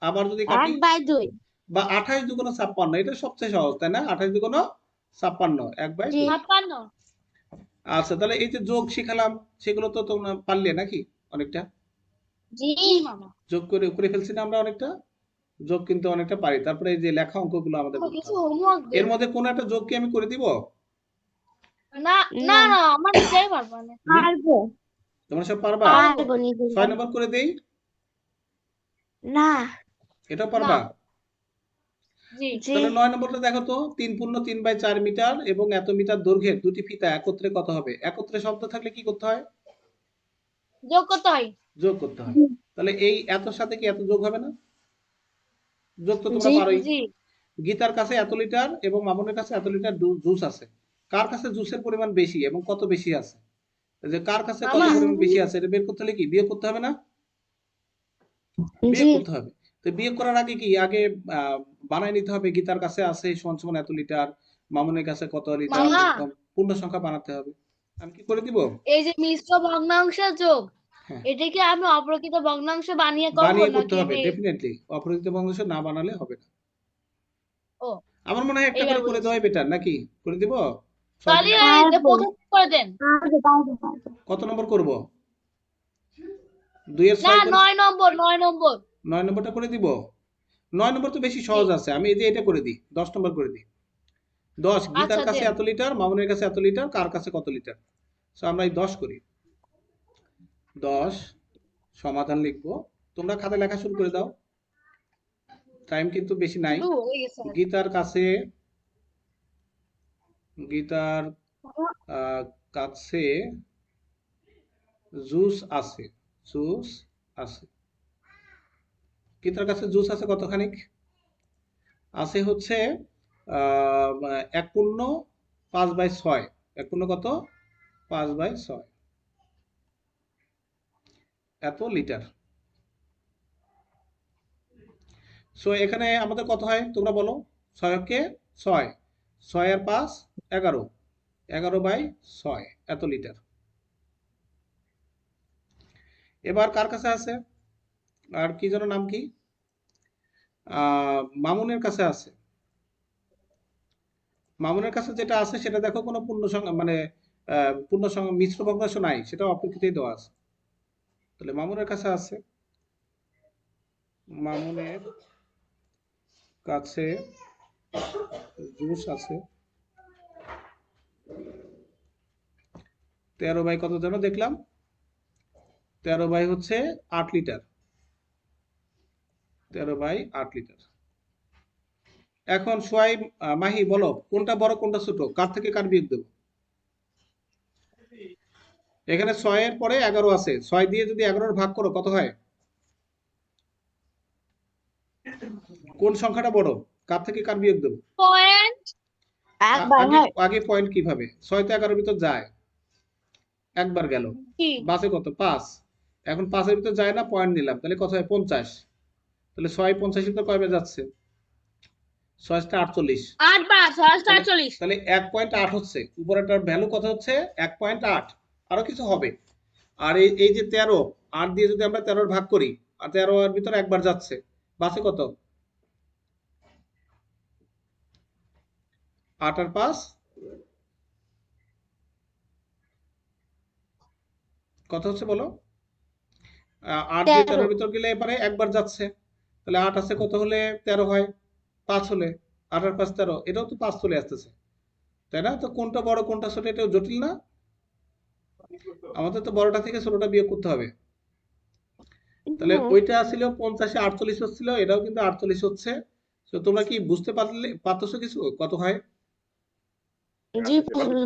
[SPEAKER 1] আবার যদি কাটি
[SPEAKER 3] 1/2
[SPEAKER 1] বা 28 দুগুণ 56, এটা সবচেয়ে সহজ, তাই না? 28 দুগুণ 56, 1/2।
[SPEAKER 3] জি
[SPEAKER 2] 56
[SPEAKER 1] আচ্ছা, তাহলে এই যে যোগ শিখালাম, সেগুলো তো তোমরা পারলে নাকি অনেকটা?
[SPEAKER 3] জি
[SPEAKER 2] জি মামা
[SPEAKER 1] যোগ করে করে ফেলছি না আমরা অনেকটা? যোগ কিন্তু অনেকটা পারি। তারপরে এই যে লেখা অঙ্কগুলো আমাদের
[SPEAKER 2] আমাকে
[SPEAKER 1] করতে
[SPEAKER 2] কিছু
[SPEAKER 1] হবে।
[SPEAKER 2] হোমওয়ার্ক
[SPEAKER 1] এর
[SPEAKER 2] দেন
[SPEAKER 1] মধ্যে কোনো একটা যোগ কি আমি করে দিব?
[SPEAKER 2] না না
[SPEAKER 3] না
[SPEAKER 2] না আমার নিজেই পারবো না
[SPEAKER 1] হুম?
[SPEAKER 3] পারবো
[SPEAKER 1] তোমরা সব পারবা?
[SPEAKER 2] পারবো
[SPEAKER 3] পারবো নিজে
[SPEAKER 1] 6 নম্বর করে দেই,
[SPEAKER 3] না
[SPEAKER 1] এটাও
[SPEAKER 2] না
[SPEAKER 1] পারবা?
[SPEAKER 2] জি
[SPEAKER 3] জি
[SPEAKER 1] তাহলে 9 নম্বরটা দেখো তো, 3 পূর্ণ 3/4 মিটার এবং এত মিটার দৈর্ঘ্যের দুটি ফিতা একত্রে কত হবে? একত্রে শব্দ থাকলে কি করতে হয়?
[SPEAKER 2] যোগ করতে হয়
[SPEAKER 1] যোগ করতে হয়। তাহলে এই এতর সাথে কি এত যোগ হবে না? যোগ তো তোমরা
[SPEAKER 3] জি
[SPEAKER 1] পারোই।
[SPEAKER 2] জি
[SPEAKER 1] গীতার কাছে এত লিটার এবং মামুনের কাছে এত লিটার জুস আছে। কার কাছে জুসের পরিমাণ বেশি এবং কত বেশি আছে? এই যে কার কাছে কত
[SPEAKER 2] মামা
[SPEAKER 1] পরিমাণ বেশি আছে, এটা বের করতে হলে কি বিয়োগ করতে হবে না?
[SPEAKER 3] জি
[SPEAKER 1] বিয়োগ করতে হবে। তো বিয়োগ করার আগে কি আগে আহ, বানায় নিতে হবে, গীতার কাছে আছে সমান সমান এত লিটার, মামুনের কাছে কত লিটার,
[SPEAKER 2] মামা
[SPEAKER 1] এরকম পূর্ণ সংখ্যা বানাতে হবে। আমি কি করে দিব?
[SPEAKER 2] এই যে মিশ্র ভগ্নাংশের যোগ
[SPEAKER 1] হ্যাঁ,
[SPEAKER 2] এটা কি আমি অপ্রকৃত ভগ্নাংশ বানিয়ে করব
[SPEAKER 1] বানিয়ে করতে
[SPEAKER 2] নাকি
[SPEAKER 1] হবে,
[SPEAKER 2] আমি
[SPEAKER 1] ডেফিনেটলি। অপরিচিত ভগ্নাংশ না বানালে হবে না।
[SPEAKER 2] ও
[SPEAKER 1] আমার মনে হয় একটা
[SPEAKER 2] এইবার
[SPEAKER 1] করে করে
[SPEAKER 2] বুঝেছি
[SPEAKER 1] দেওয়াই বেটার, নাকি? করে দিব?
[SPEAKER 2] তাহলে
[SPEAKER 1] 6 দিন।
[SPEAKER 2] এই যে
[SPEAKER 3] পারবো
[SPEAKER 2] প্রথম করে দেন
[SPEAKER 3] পারবো
[SPEAKER 1] কত নম্বর করব? 2 এর
[SPEAKER 2] না
[SPEAKER 1] 6 করে
[SPEAKER 2] 9 নম্বর 9 নম্বর
[SPEAKER 1] 9 নম্বরটা করে দিব। 9 নম্বর তো বেশি
[SPEAKER 2] জি
[SPEAKER 1] সহজ আছে, আমি এই যে এটা করে দিই, 10 নম্বর করে দিই। 10 গীতার
[SPEAKER 2] আচ্ছা
[SPEAKER 1] কাছে
[SPEAKER 2] দেন
[SPEAKER 1] এত লিটার, মামুনের কাছে এত লিটার, কার কাছে কত লিটার। সো আমরা এই 10 করি। 10 সমাধান লিখবো। তোমরা খাতায় লেখা শুরু করে দাও, টাইম কিন্তু বেশি নাই।
[SPEAKER 2] শুরু হয়ে গেছে
[SPEAKER 1] গীতার কাছে, গীতার আহ, কাছে জুস আছে, জুস আছে। গীতার কাছে জুস আছে কতখানি? আছে হচ্ছে 1/5/6। 1 কত? 5/6, এত লিটার। সো এখানে আমাদের কত হয় তোমরা বলো? 6 6, 6 আর 5 11, 11/6 এত লিটার। এবার কার কাছে আছে? আর কি যেন নাম কি? মামুনের কাছে আছে। মামুনের কাছে যেটা আছে সেটা দেখো কোনো পূর্ণ সংখ্যা মানে পূর্ণ সংখ্যা মিশ্র ভগ্নাংশ নাই, সেটা অপ্রকৃতই দেওয়া আছে। তাহলে মামুনের কাছে আছে, মামুনের কাছে জুস আছে 13 বাই কত যেন দেখলাম, 13 বাই হচ্ছে 8 লিটার, 13/8 লিটার। এখন সোয়াইব, মাহি বলো কোনটা বড় কোনটা ছোট, কার থেকে কার বিয়োগ দেবো? এখানে 6 এর পরে 11 আছে, 6 দিয়ে যদি 11 ভাগ করো কত হয়? কোন সংখ্যাটা বড়, কার থেকে কার বিয়োগ দেবো?
[SPEAKER 2] পয়েন্ট
[SPEAKER 3] একবার
[SPEAKER 1] আগে
[SPEAKER 3] হয়
[SPEAKER 1] আগে পয়েন্ট কিভাবে? 6 তো 11 ভিতর যায়, একবার গেল,
[SPEAKER 2] কি
[SPEAKER 1] বাসে কত 5, এখন 5 এর ভিতর যায় না, পয়েন্ট নিলাম, তাহলে কত হয়? 50। তাহলে 6 50 এর ভিতর কয়বার যাচ্ছে? 6 টা 48,
[SPEAKER 2] 8 বার
[SPEAKER 1] তাহলে
[SPEAKER 2] 48
[SPEAKER 1] তাহলে 1.8 হচ্ছে, উপরেটার ভ্যালু কত হচ্ছে? 1.8। আরো কিছু হবে। আর এই এই যে 13, 8 দিয়ে যদি আমরা 13 ভাগ করি, আর 13 এর ভিতর একবার যাচ্ছে, বাসে কত? 8 আর 5 কত হচ্ছে বলো? 8 দিয়ে 13 এর
[SPEAKER 3] 13
[SPEAKER 1] ভিতর গেলে এবারে একবার যাচ্ছে, তাহলে 8 আছে কত হলে 13 হয়? 5 হলে 8 আর 5 13, এটাও তো 5 চলে আসতেছে। তাই না? তো কোনটা বড় কোনটা ছোট এটা জটিল না? আমাদের তো বড়টা থেকে ছোটটা বিয়োগ করতে হবে। তাহলে ওইটা ছিল 50 এ 48 হচ্ছিল, এটাও কিন্তু 48 হচ্ছে। তো তোমরা কি বুঝতে পারতেছো কিছু কত হয়?
[SPEAKER 3] জি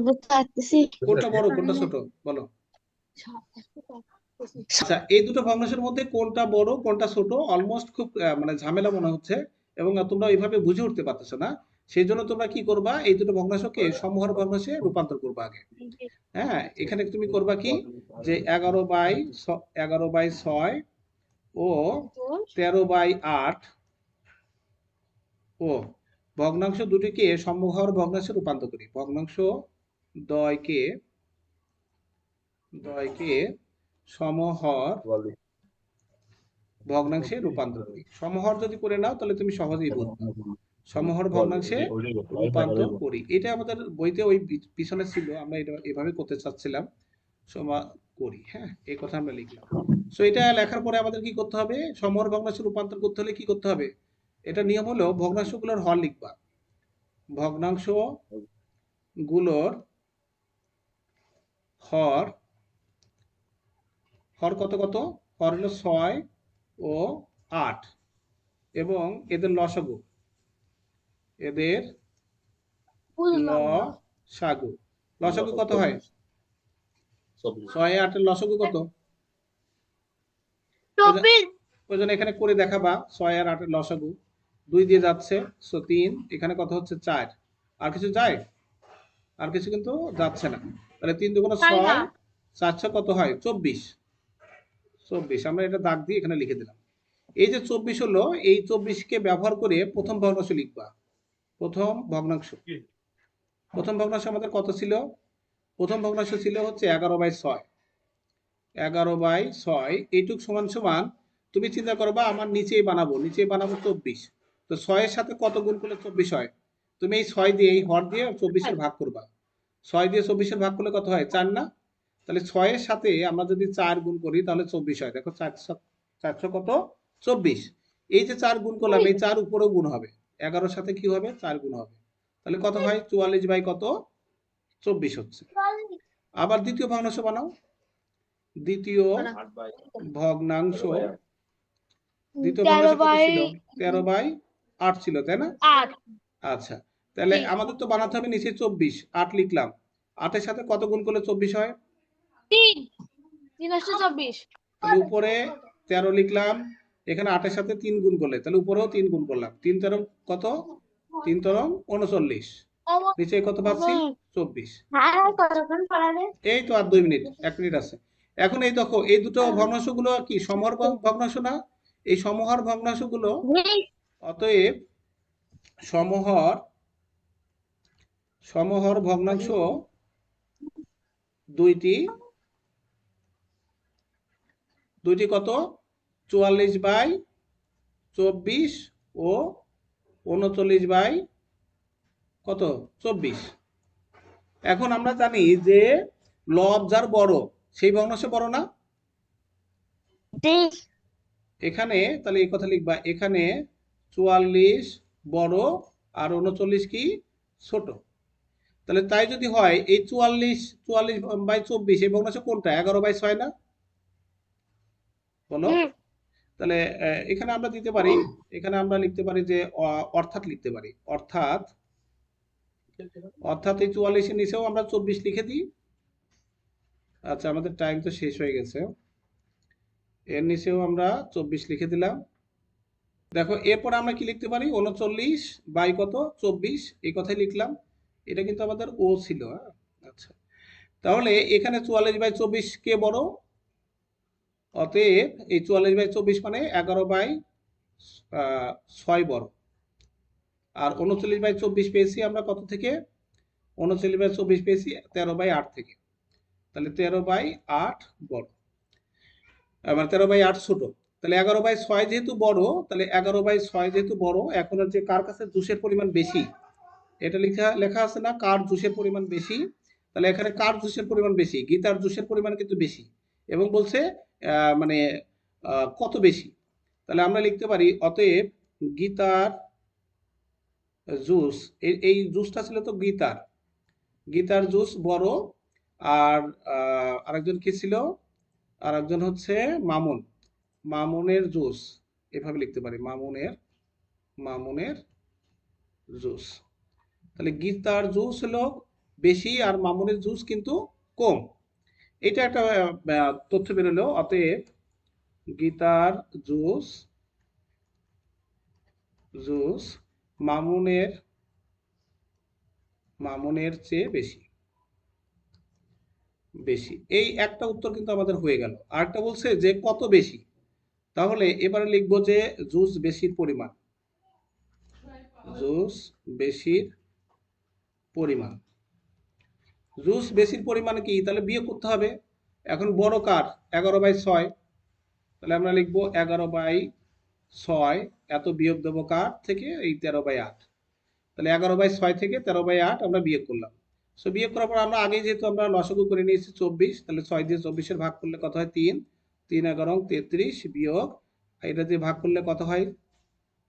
[SPEAKER 3] বুঝতে পারতেছি।
[SPEAKER 1] কোনটা বড় কোনটা ছোট বলো? আচ্ছা, এই দুটো ভগ্নাংশের মধ্যে কোনটা বড় কোনটা ছোট অলমোস্ট খুব মানে ঝামেলা মনে হচ্ছে, এবং তোমরা এইভাবে বুঝে উঠতে পারতেছো না। সেই জন্য তোমরা কি করবা, এই দুটো ভগ্নাংশকে সমহর ভগ্নাংশে রূপান্তর করবা আগে। হ্যাঁ, এখানে তুমি করবা কি, যে 11/6 ও 13/8 ও ভগ্নাংশ দুটিকে সমহর ভগ্নাংশে রূপান্তর করি। ভগ্নাংশ দ্বয়কে সমহর ভগ্নাংশে রূপান্তর করি। সমহর যদি করে নাও তাহলে তুমি সহজেই বুঝবে। সমহর ভগ্নাংশে রূপান্তর করি, এটা আমাদের বইতে ওই পিছনে ছিল, আমরা এটা এভাবে করতে চাচ্ছিলাম করি। হ্যাঁ, এই কথা আমরা লিখলাম। সো এটা লেখার পরে আমাদের কি করতে হবে, সমহর ভগ্নাংশে রূপান্তর করতে হলে কি করতে হবে, এটা নিয়ম হলো ভগ্নাংশগুলোর হর লিখবা। ভগ্নাংশ গুলোর হর কত কত, হর হলো 6 ও 8, এবং এদের লসাগু লসাগু কত হয়? 6 এ 8 এর লসাগু কত?
[SPEAKER 2] 24
[SPEAKER 1] ওই জন্য এখানে করে দেখাবা 6 আর 8 এর লসাগু 2 দিয়ে যাচ্ছে, সো 3, এখানে কত হচ্ছে 4। আর কিছু যায়? আর কিছু কিন্তু যাচ্ছে না। তাহলে 3 দুগুণ 6, 4 6 কত হয়? 24। আমরা এটা দাগ দিয়ে এখানে লিখে দিলাম। এই যে 24 হলো, এই 24 কে ব্যবহার করে প্রথম ভগ্নাংশ লিখবা। প্রথম ভগ্নাংশ আমাদের কত ছিল? প্রথম ভগ্নাংশ ছিল হচ্ছে 11/6। 11/6 এইটুক সমান সমান, তুমি চিন্তা করবা আমার নিচেই বানাবো 24। তো 6 এর সাথে কত গুণ করলে 24 হয়? তুমি এই 6 দিয়ে, এই হর দিয়ে 24 এর ভাগ করবা। 6 দিয়ে 24 এর ভাগ করলে কত হয়? 4 না? তাহলে 6 এর সাথে আমরা যদি 4 গুণ করি তাহলে 24 হয়। দেখো 400 কত? 24। এই যে 4 গুণ করলাম, এই 4 উপরেও গুণ হবে, 11 এর সাথে কি হবে? 4 গুণ হবে। তাহলে কত হয়? 44/কত? 24 হচ্ছে। আবার দ্বিতীয় ভগ্নাংশ বানাও। দ্বিতীয় ভগ্নাংশ কত ছিল? 13/8 ছিল, তাই না?
[SPEAKER 2] 8
[SPEAKER 1] আচ্ছা, তাহলে আমাদের তো বানাতে হবে নিচে 24, 8 লিখলাম। 8 এর সাথে কত গুণ করলে 24 হয়?
[SPEAKER 2] 3 24
[SPEAKER 1] তাহলে উপরে 13 লিখলাম, এখানে 8 এর সাথে 3 গুণ করলে, তাহলে উপরেও 3 গুণ করলাম। 3 তেরো কত? 3 তেরো 39। নিচে কত পাচ্ছি? 24।
[SPEAKER 3] কতক্ষণ পড়াবে?
[SPEAKER 1] এই তো আর 2 মিনিট, 1 মিনিট আছে। এখন এই দেখো, এই দুটো ভগ্নাংশগুলো কি সমহর ভগ্নাংশ না? এই সমহর ভগ্নাংশগুলো, অতএব সমহর ভগ্নাংশ দুইটি কত? 44/24 ও 39 কত? 24। এখন আমরা জানি যে লব যার বড় সেই ভগ্নাংশ বড় না? এখানে তাহলে এই কথা লিখবা, এখানে 44 বড় আর 39 কি ছোট। তাহলে তাই যদি হয়, এই 44/24 এই ভগ্নাংশ কোনটা? 11/6 না? বলো। তাহলে এখানে আমরা দিতে পারি, এখানে আমরা লিখতে পারি যে অর্থাৎ লিখতে পারি, অর্থাৎ এই 44 এর নিচেও আমরা 24 লিখে দিই। আচ্ছা, আমাদের টাইম তো শেষ হয়ে গেছে। এর নিচেও আমরা 24 লিখে দিলাম। দেখো, এরপর আমরা কি লিখতে পারি? 39/কত? 24, এই কথাই লিখলাম। এটা কিন্তু আমাদের ও ছিল। আচ্ছা, তাহলে এখানে 44/24 কে বড়? অতএব এই 44/24 মানে 11/6 বড়। আর 39/24 পেয়েছি আমরা কত থেকে? 39/24 পেয়েছি 13/8 থেকে। তাহলে 13/8 বড়, মানে 13/8 ছোট। তাহলে 11/6 যেহেতু বড়, তাহলে 11/6 যেহেতু বড়, এখন হচ্ছে কার কাছে জুসের পরিমাণ বেশি, এটা লেখা আছে না, কার জুসের পরিমাণ বেশি। তাহলে এখানে কার জুসের পরিমাণ বেশি? গীতার জুসের পরিমাণ কিন্তু বেশি, এবং বলছে মানে কত বেশি। তাহলে আমরা লিখতে পারি, অতএব গীতার জুস, এই জুসটা ছিল তো গীতার, গীতার জুস বড়। আর আরেকজন কি ছিল? আরেকজন হচ্ছে মামুন। মামুনের জুস, এভাবে লিখতে পারি, মামুনের জুস। তাহলে গীতার জুস হলো বেশি আর মামুনের জুস কিন্তু কম। এটা একটা তথ্য বেরোলো। অতএব গীতার জুস মামুনের চেয়ে বেশি। এই একটা উত্তর কিন্তু আমাদের হয়ে গেল। আরেকটা বলছে যে কত বেশি। তাহলে এবারে লিখবো যে জুস বেশির পরিমাণ, জুস বেশির পরিমাণ। জুস বেশির পরিমাণ কি? তাহলে বিয়োগ করতে হবে। এখন বড় কার? 11/6। তাহলে আমরা লিখবো 11/6। এত বিয়োগ দেবো কার থেকে? এই 13/8। তাহলে 11/6 থেকে 13/8 আমরা বিয়োগ করলাম। সো বিয়োগ করার পর আমরা আগে যেহেতু আমরা লসাগু করে নিয়েছি 24, তাহলে 6 দিয়ে 24-এর ভাগ করলে কত হয়? 3। 3 11 33 বিয়োগ এটা দিয়ে ভাগ করলে কত হয়?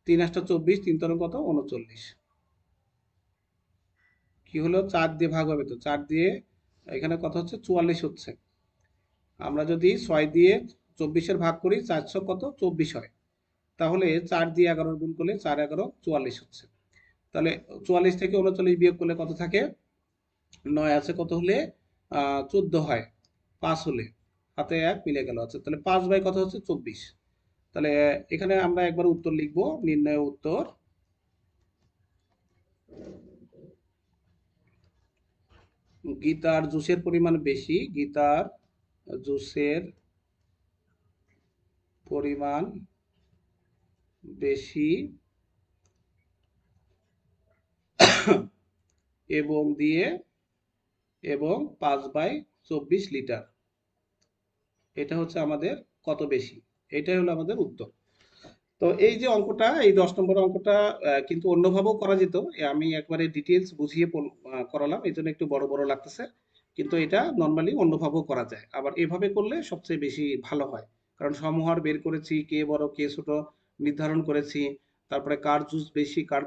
[SPEAKER 1] 3 8 24, 3 13 কত? 39। কি হলো? 4 দিয়ে ভাগ হবে, তো 4 দিয়ে এখানে কত হচ্ছে? 44 হচ্ছে। আমরা যদি 6 দিয়ে 24-এর ভাগ করি 400 কত? 24 হয়। তাহলে 4 দিয়ে 11 গুণ করলে 4 11 44 হচ্ছে। তাহলে 44 থেকে 39 বিয়োগ করলে কত থাকে? 9 আছে, কত হলে 14 হয়। 5 হলে হাতে 1 মিলে গেল। আচ্ছা, তাহলে 5 কত হচ্ছে? 24। তাহলে এখানে আমরা একবার উত্তর লিখব। নির্ণয় উত্তর, গীতার জুসের পরিমাণ বেশি, গীতার জুসের পরিমাণ বেশি এবং 5/24 লিটার। এটা হচ্ছে আমাদের কত বেশি, এটাই হলো আমাদের উত্তর। তো এই যে অঙ্কটা, এই 10 নম্বর অঙ্কটা কিন্তু অন্যভাবেও করা যেত। আমি একবারে ডিটেলস বুঝিয়ে করালাম, এই জন্য একটু বড় বড় লাগতেছে। কিন্তু এটা নর্মালি অন্যভাবেও করা যায়। আবার এভাবে করলে সবচেয়ে বেশি ভালো হয়, কারণ সমহার বের করেছি, কে বড় কে ছোট নির্ধারণ করেছি। তারপরে কার জুস বেশি কার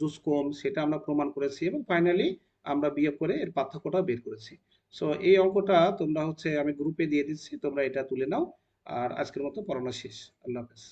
[SPEAKER 1] জুস কম সেটা আমরা প্রমাণ করেছি, এবং ফাইনালি আমরা বিয়োগ করে এর পার্থক্যটা বের করেছি। সো এই অঙ্কটা তোমরা হচ্ছে আমি গ্রুপে দিয়ে দিচ্ছি, তোমরা এটা তুলে নাও। আর আজকের মতো পড়ানো শেষ। আল্লাহ হাফেজ।